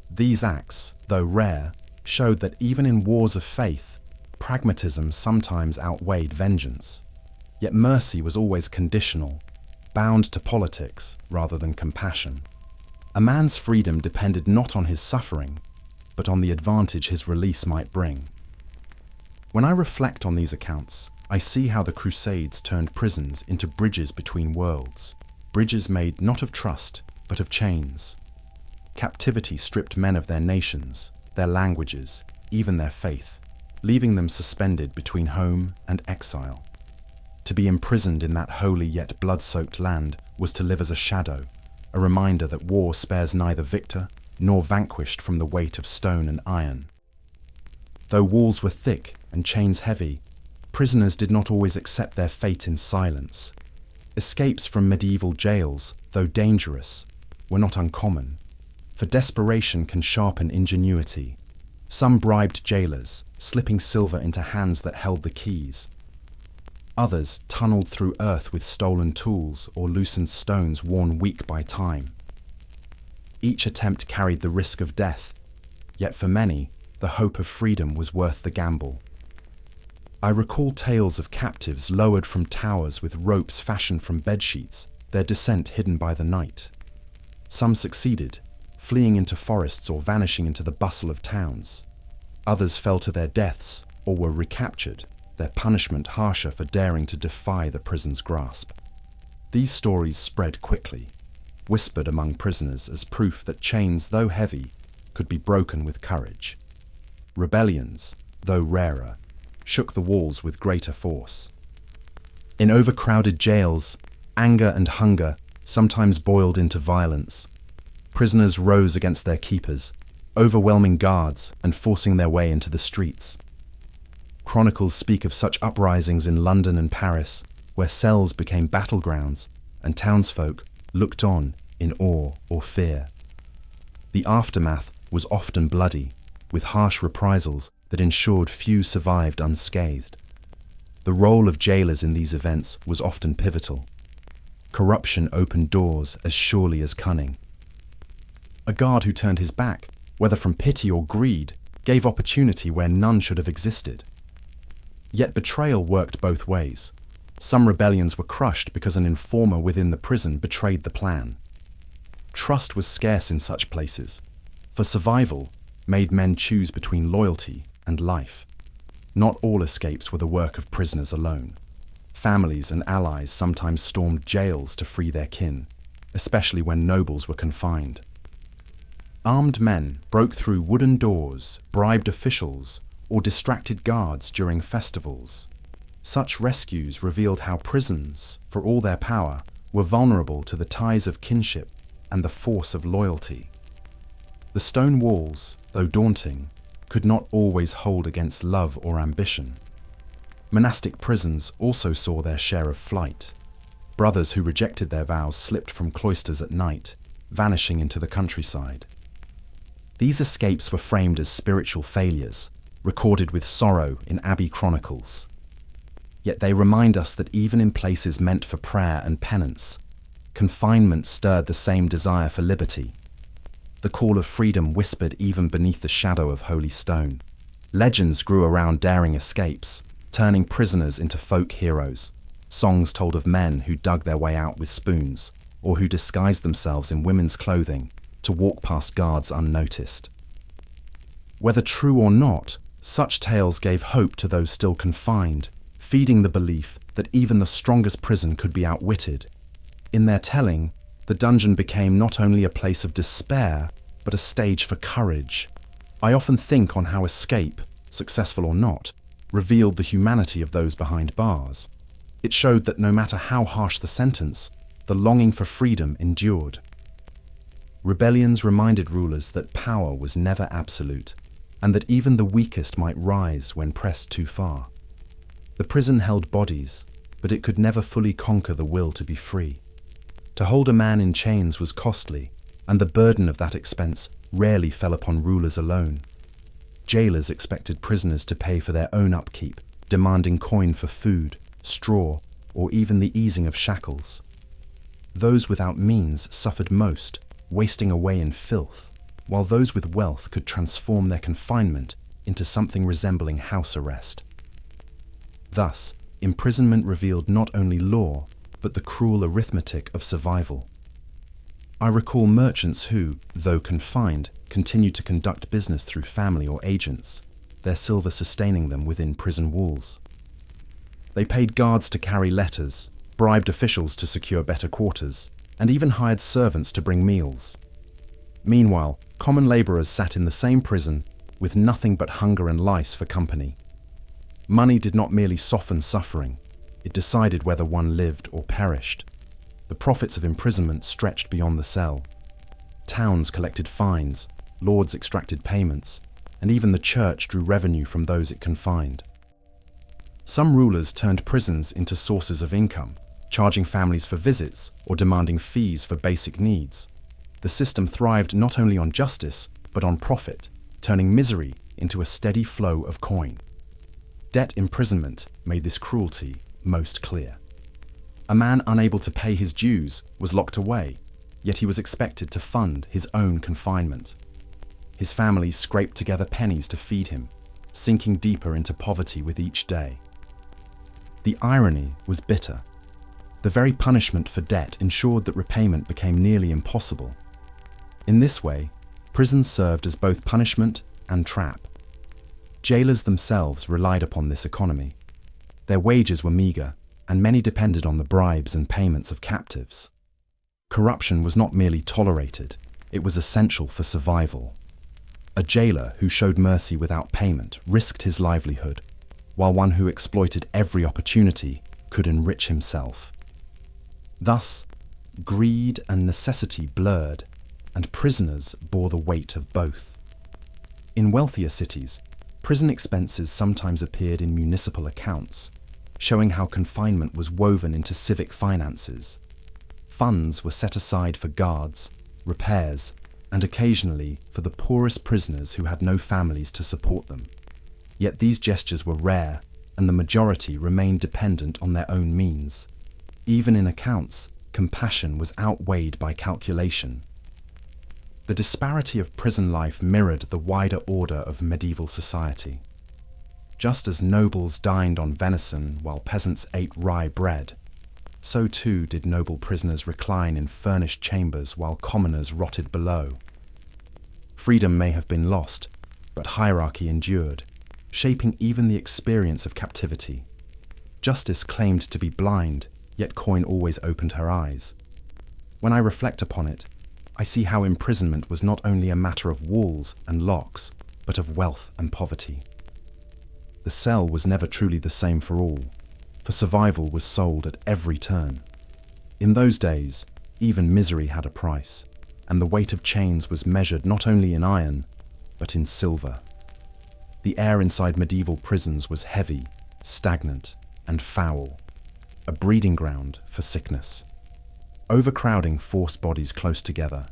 Speaker 1: These acts, though rare, showed that even in wars of faith, pragmatism sometimes outweighed vengeance. Yet mercy was always conditional, bound to politics rather than compassion. A man's freedom depended not on his suffering, but on the advantage his release might bring. When I reflect on these accounts, I see how the Crusades turned prisons into bridges between worlds, bridges made not of trust, but of chains. Captivity stripped men of their nations, their languages, even their faith, leaving them suspended between home and exile. To be imprisoned in that holy yet blood-soaked land was to live as a shadow, a reminder that war spares neither victor nor vanquished from the weight of stone and iron. Though walls were thick and chains heavy, prisoners did not always accept their fate in silence. Escapes from medieval jails, though dangerous, were not uncommon, for desperation can sharpen ingenuity. Some bribed jailers, slipping silver into hands that held the keys. Others tunneled through earth with stolen tools or loosened stones worn weak by time. Each attempt carried the risk of death, yet for many, the hope of freedom was worth the gamble. I recall tales of captives lowered from towers with ropes fashioned from bedsheets, their descent hidden by the night. Some succeeded, fleeing into forests or vanishing into the bustle of towns. Others fell to their deaths or were recaptured, their punishment harsher for daring to defy the prison's grasp. These stories spread quickly, whispered among prisoners as proof that chains, though heavy, could be broken with courage. Rebellions, though rarer, shook the walls with greater force. In overcrowded jails, anger and hunger sometimes boiled into violence. Prisoners rose against their keepers, overwhelming guards and forcing their way into the streets. Chronicles speak of such uprisings in London and Paris, where cells became battlegrounds and townsfolk looked on in awe or fear. The aftermath was often bloody, with harsh reprisals that ensured few survived unscathed. The role of jailers in these events was often pivotal. Corruption opened doors as surely as cunning. A guard who turned his back, whether from pity or greed, gave opportunity where none should have existed. Yet betrayal worked both ways. Some rebellions were crushed because an informer within the prison betrayed the plan. Trust was scarce in such places, for survival made men choose between loyalty and life. Not all escapes were the work of prisoners alone. Families and allies sometimes stormed jails to free their kin, especially when nobles were confined. Armed men broke through wooden doors, bribed officials, or distracted guards during festivals. Such rescues revealed how prisons, for all their power, were vulnerable to the ties of kinship and the force of loyalty. The stone walls, though daunting, could not always hold against love or ambition. Monastic prisons also saw their share of flight. Brothers who rejected their vows slipped from cloisters at night, vanishing into the countryside. These escapes were framed as spiritual failures, recorded with sorrow in abbey chronicles. Yet they remind us that even in places meant for prayer and penance, confinement stirred the same desire for liberty. The call of freedom whispered even beneath the shadow of holy stone. Legends grew around daring escapes, turning prisoners into folk heroes. Songs told of men who dug their way out with spoons, or who disguised themselves in women's clothing to walk past guards unnoticed. Whether true or not, such tales gave hope to those still confined, feeding the belief that even the strongest prison could be outwitted. In their telling, the dungeon became not only a place of despair, but a stage for courage. I often think on how escape, successful or not, revealed the humanity of those behind bars. It showed that no matter how harsh the sentence, the longing for freedom endured. Rebellions reminded rulers that power was never absolute, and that even the weakest might rise when pressed too far. The prison held bodies, but it could never fully conquer the will to be free. To hold a man in chains was costly, and the burden of that expense rarely fell upon rulers alone. Jailers expected prisoners to pay for their own upkeep, demanding coin for food, straw, or even the easing of shackles. Those without means suffered most, wasting away in filth, while those with wealth could transform their confinement into something resembling house arrest. Thus, imprisonment revealed not only law, but the cruel arithmetic of survival. I recall merchants who, though confined, continued to conduct business through family or agents, their silver sustaining them within prison walls. They paid guards to carry letters, bribed officials to secure better quarters, and even hired servants to bring meals. Meanwhile, common labourers sat in the same prison with nothing but hunger and lice for company. Money did not merely soften suffering, it decided whether one lived or perished. The profits of imprisonment stretched beyond the cell. Towns collected fines, lords extracted payments, and even the church drew revenue from those it confined. Some rulers turned prisons into sources of income, charging families for visits or demanding fees for basic needs. The system thrived not only on justice, but on profit, turning misery into a steady flow of coin. Debt imprisonment made this cruelty most clear. A man unable to pay his dues was locked away, yet he was expected to fund his own confinement. His family scraped together pennies to feed him, sinking deeper into poverty with each day. The irony was bitter. The very punishment for debt ensured that repayment became nearly impossible. In this way, prisons served as both punishment and trap. Jailers themselves relied upon this economy. Their wages were meagre, and many depended on the bribes and payments of captives. Corruption was not merely tolerated, it was essential for survival. A jailer who showed mercy without payment risked his livelihood, while one who exploited every opportunity could enrich himself. Thus, greed and necessity blurred, and prisoners bore the weight of both. In wealthier cities, prison expenses sometimes appeared in municipal accounts, showing how confinement was woven into civic finances. Funds were set aside for guards, repairs, and occasionally for the poorest prisoners who had no families to support them. Yet these gestures were rare, and the majority remained dependent on their own means. Even in accounts, compassion was outweighed by calculation. The disparity of prison life mirrored the wider order of medieval society. Just as nobles dined on venison while peasants ate rye bread, so too did noble prisoners recline in furnished chambers while commoners rotted below. Freedom may have been lost, but hierarchy endured, shaping even the experience of captivity. Justice claimed to be blind, yet coin always opened her eyes. When I reflect upon it, I see how imprisonment was not only a matter of walls and locks, but of wealth and poverty. The cell was never truly the same for all, for survival was sold at every turn. In those days, even misery had a price. and the weight of chains was measured not only in iron, but in silver. The air inside medieval prisons was heavy, stagnant, and foul, a breeding ground for sickness. Overcrowding forced bodies close together,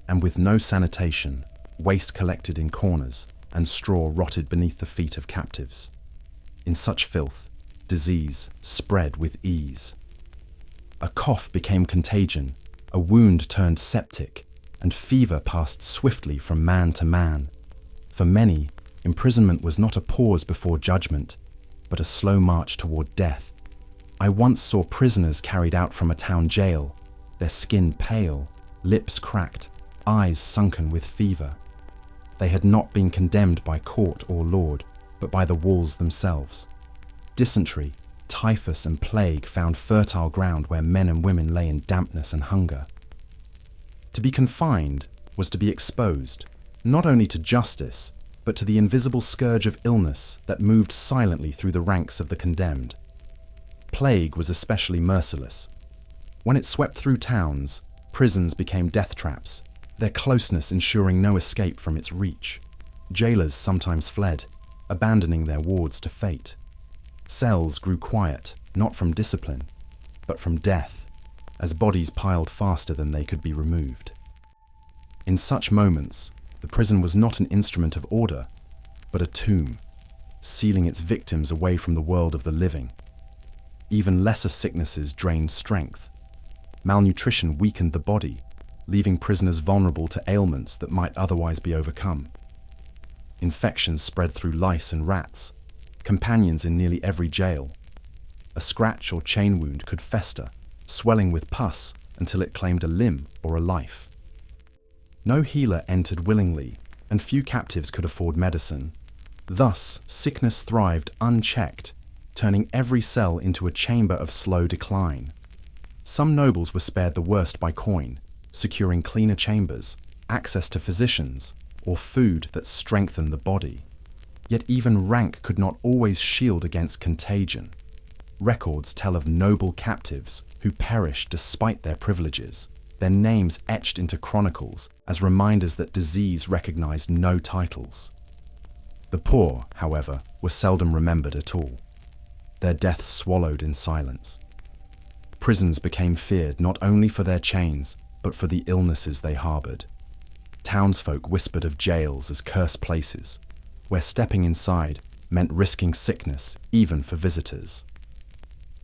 Speaker 1: and with no sanitation, waste collected in corners, and straw rotted beneath the feet of captives. In such filth, disease spread with ease. A cough became contagion, a wound turned septic, and fever passed swiftly from man to man. For many, imprisonment was not a pause before judgment, but a slow march toward death. I once saw prisoners carried out from a town jail, their skin pale, lips cracked, eyes sunken with fever. They had not been condemned by court or lord, but by the walls themselves. Dysentery, typhus, and plague found fertile ground where men and women lay in dampness and hunger. To be confined was to be exposed, not only to justice, but to the invisible scourge of illness that moved silently through the ranks of the condemned. Plague was especially merciless. When it swept through towns, prisons became death traps, their closeness ensuring no escape from its reach. Jailers sometimes fled, abandoning their wards to fate. Cells grew quiet, not from discipline, but from death, as bodies piled faster than they could be removed. In such moments, the prison was not an instrument of order, but a tomb, sealing its victims away from the world of the living. Even lesser sicknesses drained strength. Malnutrition weakened the body, leaving prisoners vulnerable to ailments that might otherwise be overcome. Infections spread through lice and rats, companions in nearly every jail. A scratch or chain wound could fester, swelling with pus until it claimed a limb or a life. No healer entered willingly, and few captives could afford medicine. Thus, sickness thrived unchecked, turning every cell into a chamber of slow decline. Some nobles were spared the worst by coin, securing cleaner chambers, access to physicians, or food that strengthened the body. Yet even rank could not always shield against contagion. Records tell of noble captives who perished despite their privileges, their names etched into chronicles as reminders that disease recognized no titles. The poor, however, were seldom remembered at all, their deaths swallowed in silence. Prisons became feared not only for their chains, but for the illnesses they harbored. Townsfolk whispered of jails as cursed places, where stepping inside meant risking sickness even for visitors.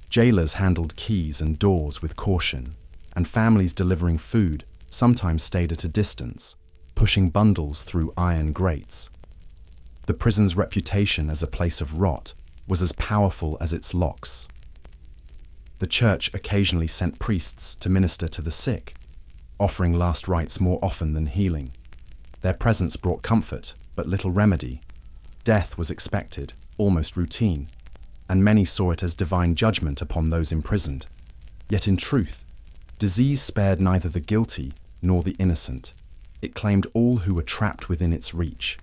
Speaker 1: Jailers handled keys and doors with caution, and families delivering food sometimes stayed at a distance, pushing bundles through iron grates. The prison's reputation as a place of rot was as powerful as its locks. The church occasionally sent priests to minister to the sick, offering last rites more often than healing. Their presence brought comfort, but little remedy. Death was expected, almost routine, and many saw it as divine judgment upon those imprisoned. Yet in truth, disease spared neither the guilty nor the innocent. It claimed all who were trapped within its reach.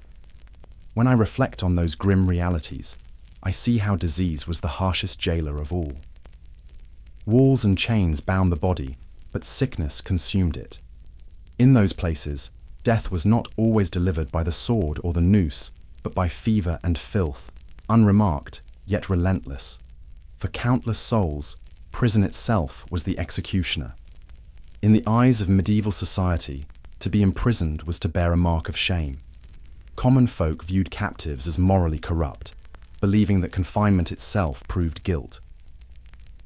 Speaker 1: When I reflect on those grim realities, I see how disease was the harshest jailer of all. Walls and chains bound the body, but sickness consumed it. In those places, death was not always delivered by the sword or the noose, but by fever and filth, unremarked, yet relentless. For countless souls, prison itself was the executioner. In the eyes of medieval society, to be imprisoned was to bear a mark of shame. Common folk viewed captives as morally corrupt, believing that confinement itself proved guilt.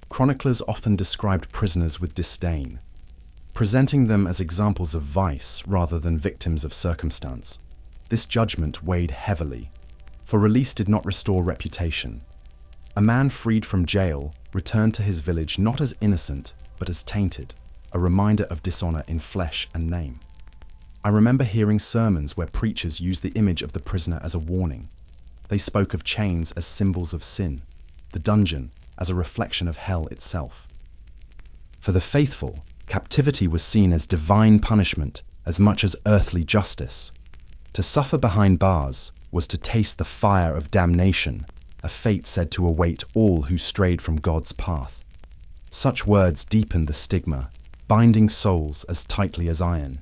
Speaker 1: Chroniclers often described prisoners with disdain, presenting them as examples of vice rather than victims of circumstance. This judgment weighed heavily, for release did not restore reputation. A man freed from jail returned to his village not as innocent, but as tainted, a reminder of dishonor in flesh and name. I remember hearing sermons where preachers used the image of the prisoner as a warning. They spoke of chains as symbols of sin, the dungeon as a reflection of hell itself. For the faithful, captivity was seen as divine punishment as much as earthly justice. To suffer behind bars was to taste the fire of damnation, a fate said to await all who strayed from God's path. Such words deepened the stigma, binding souls as tightly as iron.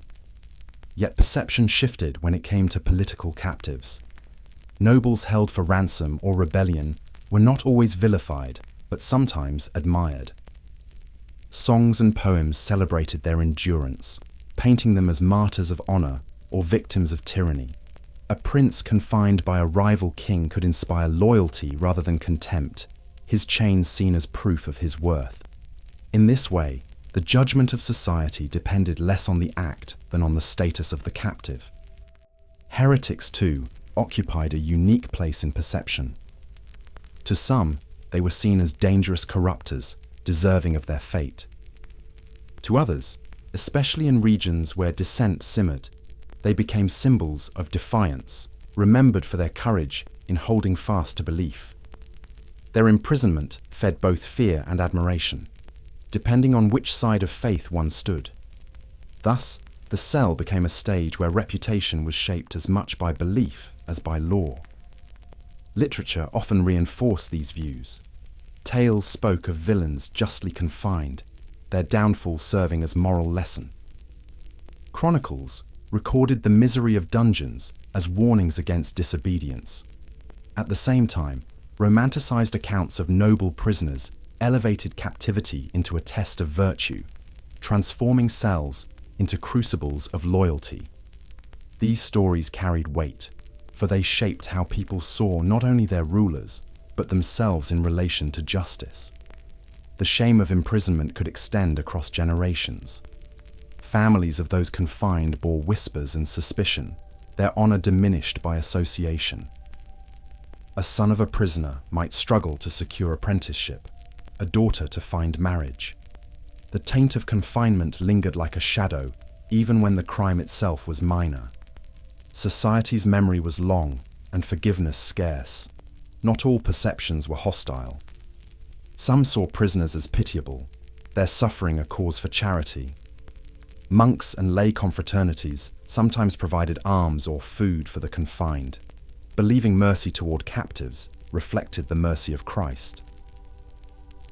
Speaker 1: Yet perception shifted when it came to political captives. Nobles held for ransom or rebellion were not always vilified, but sometimes admired. Songs and poems celebrated their endurance, painting them as martyrs of honor or victims of tyranny. A prince confined by a rival king could inspire loyalty rather than contempt, his chains seen as proof of his worth. In this way, the judgment of society depended less on the act than on the status of the captive. Heretics, too, occupied a unique place in perception. To some, they were seen as dangerous corruptors, deserving of their fate. To others, especially in regions where dissent simmered, they became symbols of defiance, remembered for their courage in holding fast to belief. Their imprisonment fed both fear and admiration, depending on which side of faith one stood. Thus, the cell became a stage where reputation was shaped as much by belief as by law. Literature often reinforced these views. Tales spoke of villains justly confined, their downfall serving as moral lesson. Chronicles recorded the misery of dungeons as warnings against disobedience. At the same time, romanticized accounts of noble prisoners elevated captivity into a test of virtue, transforming cells into crucibles of loyalty. These stories carried weight, for they shaped how people saw not only their rulers, but themselves in relation to justice. The shame of imprisonment could extend across generations. Families of those confined bore whispers and suspicion, their honor diminished by association. A son of a prisoner might struggle to secure apprenticeship, a daughter to find marriage. The taint of confinement lingered like a shadow, even when the crime itself was minor. Society's memory was long and forgiveness scarce. Not all perceptions were hostile. Some saw prisoners as pitiable, their suffering a cause for charity. Monks and lay confraternities sometimes provided alms or food for the confined. Believing mercy toward captives reflected the mercy of Christ.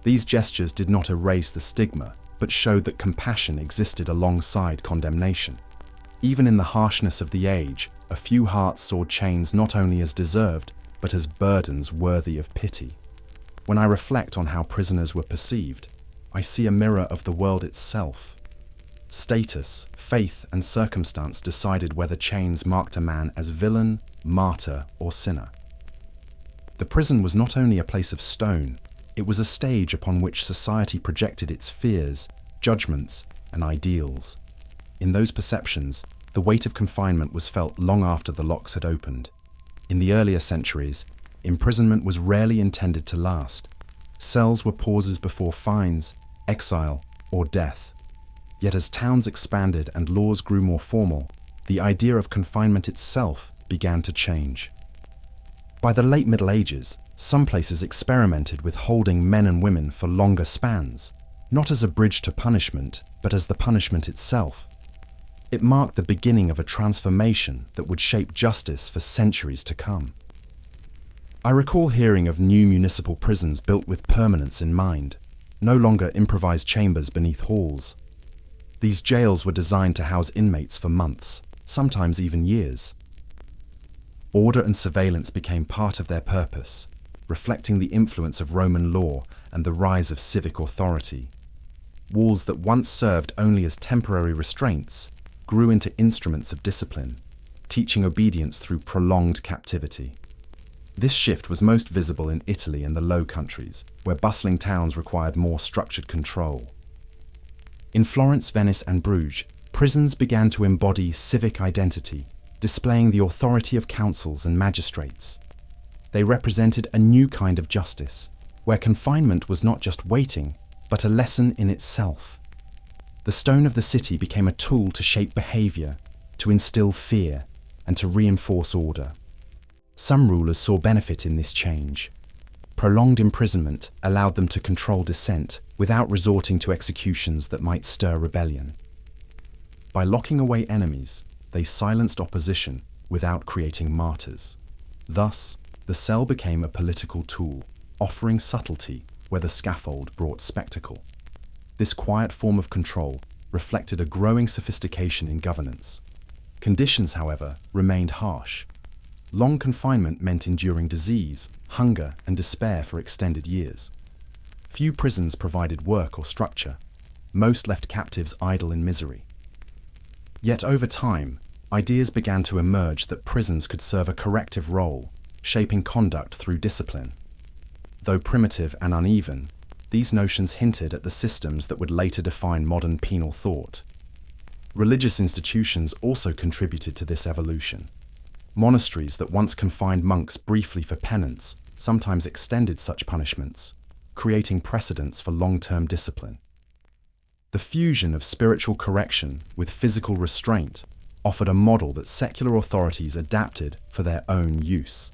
Speaker 1: These gestures did not erase the stigma, but showed that compassion existed alongside condemnation. Even in the harshness of the age, a few hearts saw chains not only as deserved, but as burdens worthy of pity. When I reflect on how prisoners were perceived, I see a mirror of the world itself. Status, faith, and circumstance decided whether chains marked a man as villain, martyr, or sinner. The prison was not only a place of stone, it was a stage upon which society projected its fears, judgments, and ideals. In those perceptions, the weight of confinement was felt long after the locks had opened. In the earlier centuries, imprisonment was rarely intended to last. Cells were pauses before fines, exile, or death. Yet as towns expanded and laws grew more formal, the idea of confinement itself began to change. By the late Middle Ages, some places experimented with holding men and women for longer spans, not as a bridge to punishment, but as the punishment itself. It marked the beginning of a transformation that would shape justice for centuries to come. I recall hearing of new municipal prisons built with permanence in mind, no longer improvised chambers beneath halls. These jails were designed to house inmates for months, sometimes even years. Order and surveillance became part of their purpose, reflecting the influence of Roman law and the rise of civic authority. Walls that once served only as temporary restraints grew into instruments of discipline, teaching obedience through prolonged captivity. This shift was most visible in Italy and the Low Countries, where bustling towns required more structured control. In Florence, Venice, and Bruges, prisons began to embody civic identity, displaying the authority of councils and magistrates. They represented a new kind of justice, where confinement was not just waiting, but a lesson in itself. The stone of the city became a tool to shape behavior, to instill fear, and to reinforce order. Some rulers saw benefit in this change. Prolonged imprisonment allowed them to control dissent without resorting to executions that might stir rebellion. By locking away enemies, they silenced opposition without creating martyrs. Thus, the cell became a political tool, offering subtlety where the scaffold brought spectacle. This quiet form of control reflected a growing sophistication in governance. Conditions, however, remained harsh. Long confinement meant enduring disease, hunger, and despair for extended years. Few prisons provided work or structure. Most left captives idle in misery. Yet over time, ideas began to emerge that prisons could serve a corrective role, shaping conduct through discipline. Though primitive and uneven, these notions hinted at the systems that would later define modern penal thought. Religious institutions also contributed to this evolution. Monasteries that once confined monks briefly for penance sometimes extended such punishments, creating precedents for long-term discipline. The fusion of spiritual correction with physical restraint offered a model that secular authorities adapted for their own use.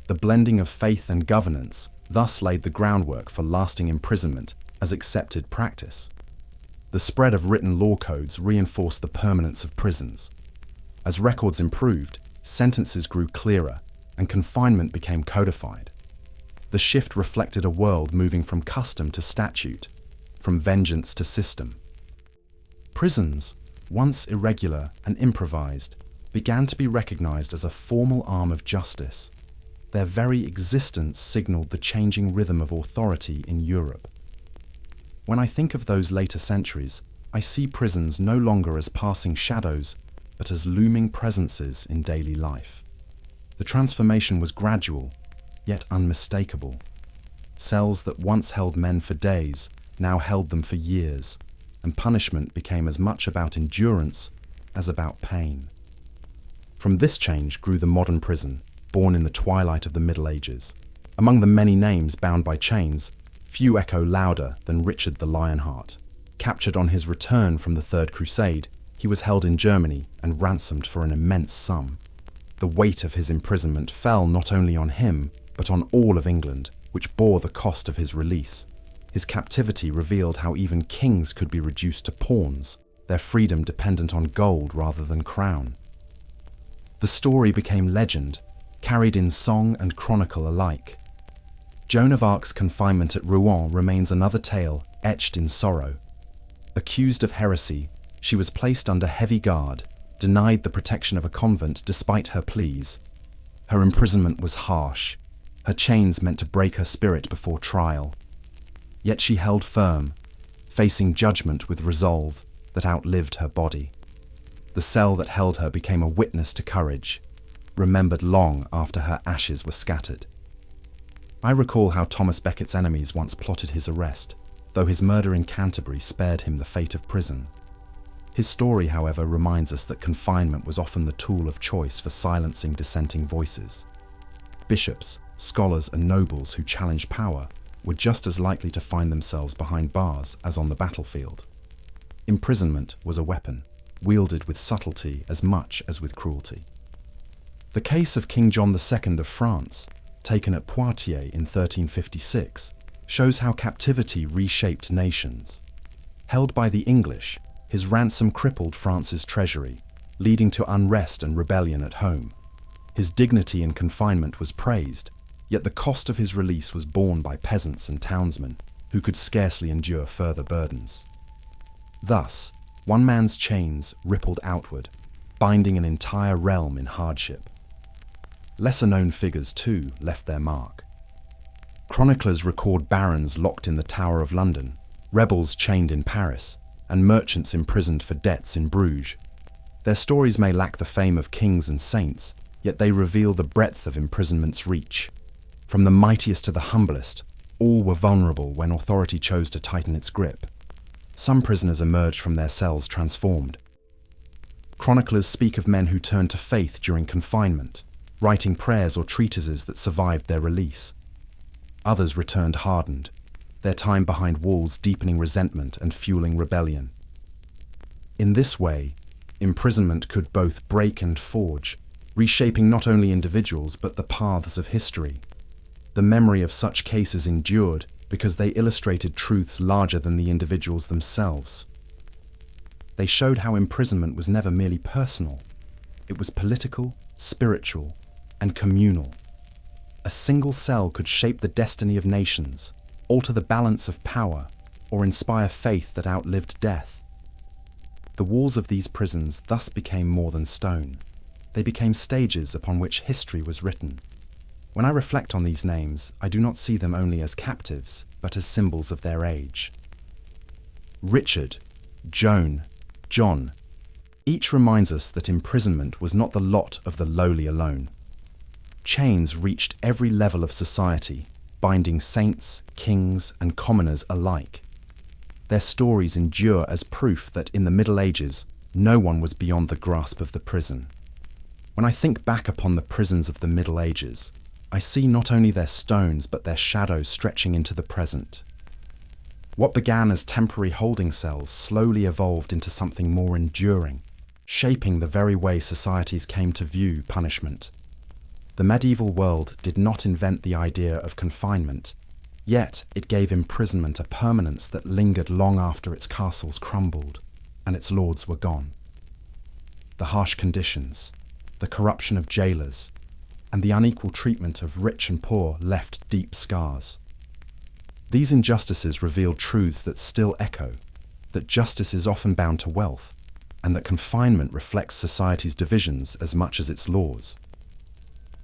Speaker 1: The blending of faith and governance thus laid the groundwork for lasting imprisonment as accepted practice. The spread of written law codes reinforced the permanence of prisons. As records improved, sentences grew clearer and confinement became codified. The shift reflected a world moving from custom to statute, from vengeance to system. Prisons, once irregular and improvised, began to be recognized as a formal arm of justice. Their very existence signaled the changing rhythm of authority in Europe. When I think of those later centuries, I see prisons no longer as passing shadows, but as looming presences in daily life. The transformation was gradual, yet unmistakable. Cells that once held men for days now held them for years, and punishment became as much about endurance as about pain. From this change grew the modern prison, born in the twilight of the Middle Ages. Among the many names bound by chains, few echo louder than Richard the Lionheart. Captured on his return from the Third Crusade, he was held in Germany and ransomed for an immense sum. The weight of his imprisonment fell not only on him, but on all of England, which bore the cost of his release. His captivity revealed how even kings could be reduced to pawns, their freedom dependent on gold rather than crown. The story became legend, carried in song and chronicle alike. Joan of Arc's confinement at Rouen remains another tale etched in sorrow. Accused of heresy, she was placed under heavy guard, denied the protection of a convent despite her pleas. Her imprisonment was harsh. Her chains meant to break her spirit before trial. Yet she held firm, facing judgment with resolve that outlived her body. The cell that held her became a witness to courage, remembered long after her ashes were scattered. I recall how Thomas Becket's enemies once plotted his arrest, though his murder in Canterbury spared him the fate of prison. His story, however, reminds us that confinement was often the tool of choice for silencing dissenting voices. Bishops, scholars, and nobles who challenged power were just as likely to find themselves behind bars as on the battlefield. Imprisonment was a weapon, wielded with subtlety as much as with cruelty. The case of King John II of France, taken at Poitiers in 1356, shows how captivity reshaped nations. Held by the English, his ransom crippled France's treasury, leading to unrest and rebellion at home. His dignity in confinement was praised, yet the cost of his release was borne by peasants and townsmen who could scarcely endure further burdens. Thus, one man's chains rippled outward, binding an entire realm in hardship. Lesser-known figures, too, left their mark. Chroniclers record barons locked in the Tower of London, rebels chained in Paris, and merchants imprisoned for debts in Bruges. Their stories may lack the fame of kings and saints, yet they reveal the breadth of imprisonment's reach. From the mightiest to the humblest, all were vulnerable when authority chose to tighten its grip. Some prisoners emerged from their cells transformed. Chroniclers speak of men who turned to faith during confinement, writing prayers or treatises that survived their release. Others returned hardened, their time behind walls deepening resentment and fueling rebellion. In this way, imprisonment could both break and forge, reshaping not only individuals but the paths of history. The memory of such cases endured because they illustrated truths larger than the individuals themselves. They showed how imprisonment was never merely personal. It was political, spiritual, and communal. A single cell could shape the destiny of nations, alter the balance of power, or inspire faith that outlived death. The walls of these prisons thus became more than stone. They became stages upon which history was written. When I reflect on these names, I do not see them only as captives, but as symbols of their age. Richard, Joan, John. Each reminds us that imprisonment was not the lot of the lowly alone. Chains reached every level of society, binding saints, kings, and commoners alike. Their stories endure as proof that in the Middle Ages, no one was beyond the grasp of the prison. When I think back upon the prisons of the Middle Ages, I see not only their stones but their shadows stretching into the present. What began as temporary holding cells slowly evolved into something more enduring, shaping the very way societies came to view punishment. The medieval world did not invent the idea of confinement, yet it gave imprisonment a permanence that lingered long after its castles crumbled and its lords were gone. The harsh conditions, the corruption of jailers, and the unequal treatment of rich and poor left deep scars. These injustices revealed truths that still echo, that justice is often bound to wealth, and that confinement reflects society's divisions as much as its laws.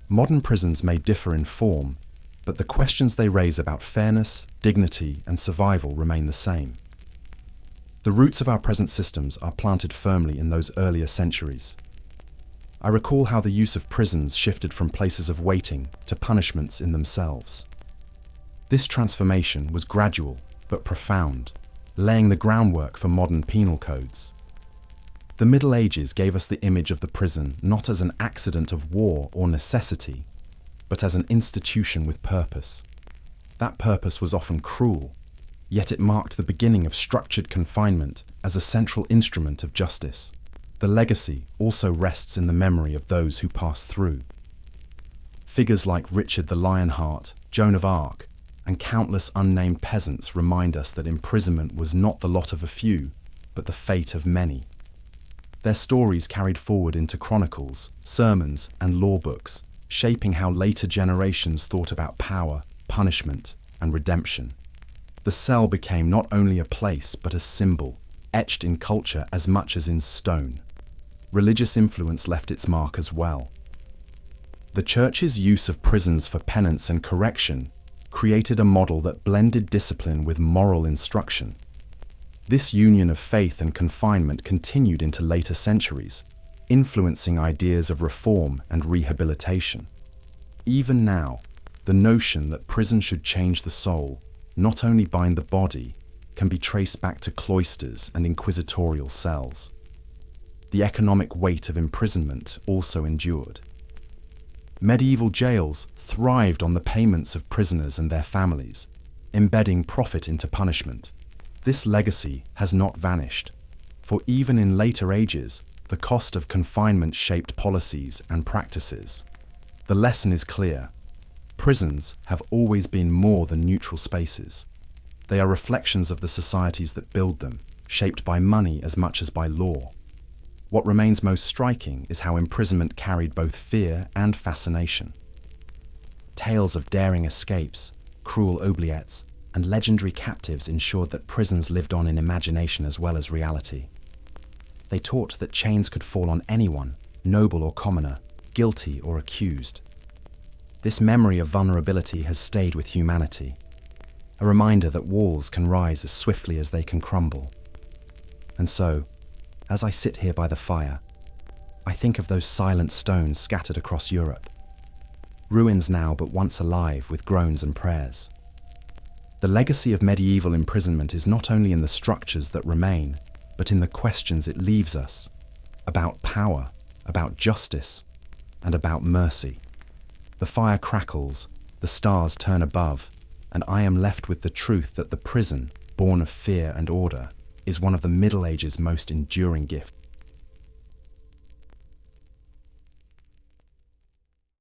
Speaker 1: Modern prisons may differ in form, but the questions they raise about fairness, dignity, and survival remain the same. The roots of our present systems are planted firmly in those earlier centuries. I recall how the use of prisons shifted from places of waiting to punishments in themselves. This transformation was gradual but profound, laying the groundwork for modern penal codes. The Middle Ages gave us the image of the prison not as an accident of war or necessity, but as an institution with purpose. That purpose was often cruel, yet it marked the beginning of structured confinement as a central instrument of justice. The legacy also rests in the memory of those who passed through. Figures like Richard the Lionheart, Joan of Arc, and countless unnamed peasants remind us that imprisonment was not the lot of a few, but the fate of many. Their stories carried forward into chronicles, sermons, and law books, shaping how later generations thought about power, punishment, and redemption. The cell became not only a place but a symbol, etched in culture as much as in stone. Religious influence left its mark as well. The Church's use of prisons for penance and correction created a model that blended discipline with moral instruction. This union of faith and confinement continued into later centuries, influencing ideas of reform and rehabilitation. Even now, the notion that prison should change the soul, not only bind the body, can be traced back to cloisters and inquisitorial cells. The economic weight of imprisonment also endured. Medieval jails thrived on the payments of prisoners and their families, embedding profit into punishment. This legacy has not vanished, for even in later ages, the cost of confinement shaped policies and practices. The lesson is clear. Prisons have always been more than neutral spaces. They are reflections of the societies that build them, shaped by money as much as by law. What remains most striking is how imprisonment carried both fear and fascination. Tales of daring escapes, cruel oubliettes, and legendary captives ensured that prisons lived on in imagination as well as reality. They taught that chains could fall on anyone, noble or commoner, guilty or accused. This memory of vulnerability has stayed with humanity, a reminder that walls can rise as swiftly as they can crumble. And so, as I sit here by the fire, I think of those silent stones scattered across Europe, ruins now but once alive with groans and prayers. The legacy of medieval imprisonment is not only in the structures that remain, but in the questions it leaves us about power, about justice, and about mercy. The fire crackles, the stars turn above, and I am left with the truth that the prison, born of fear and order, is one of the Middle Ages' most enduring gifts.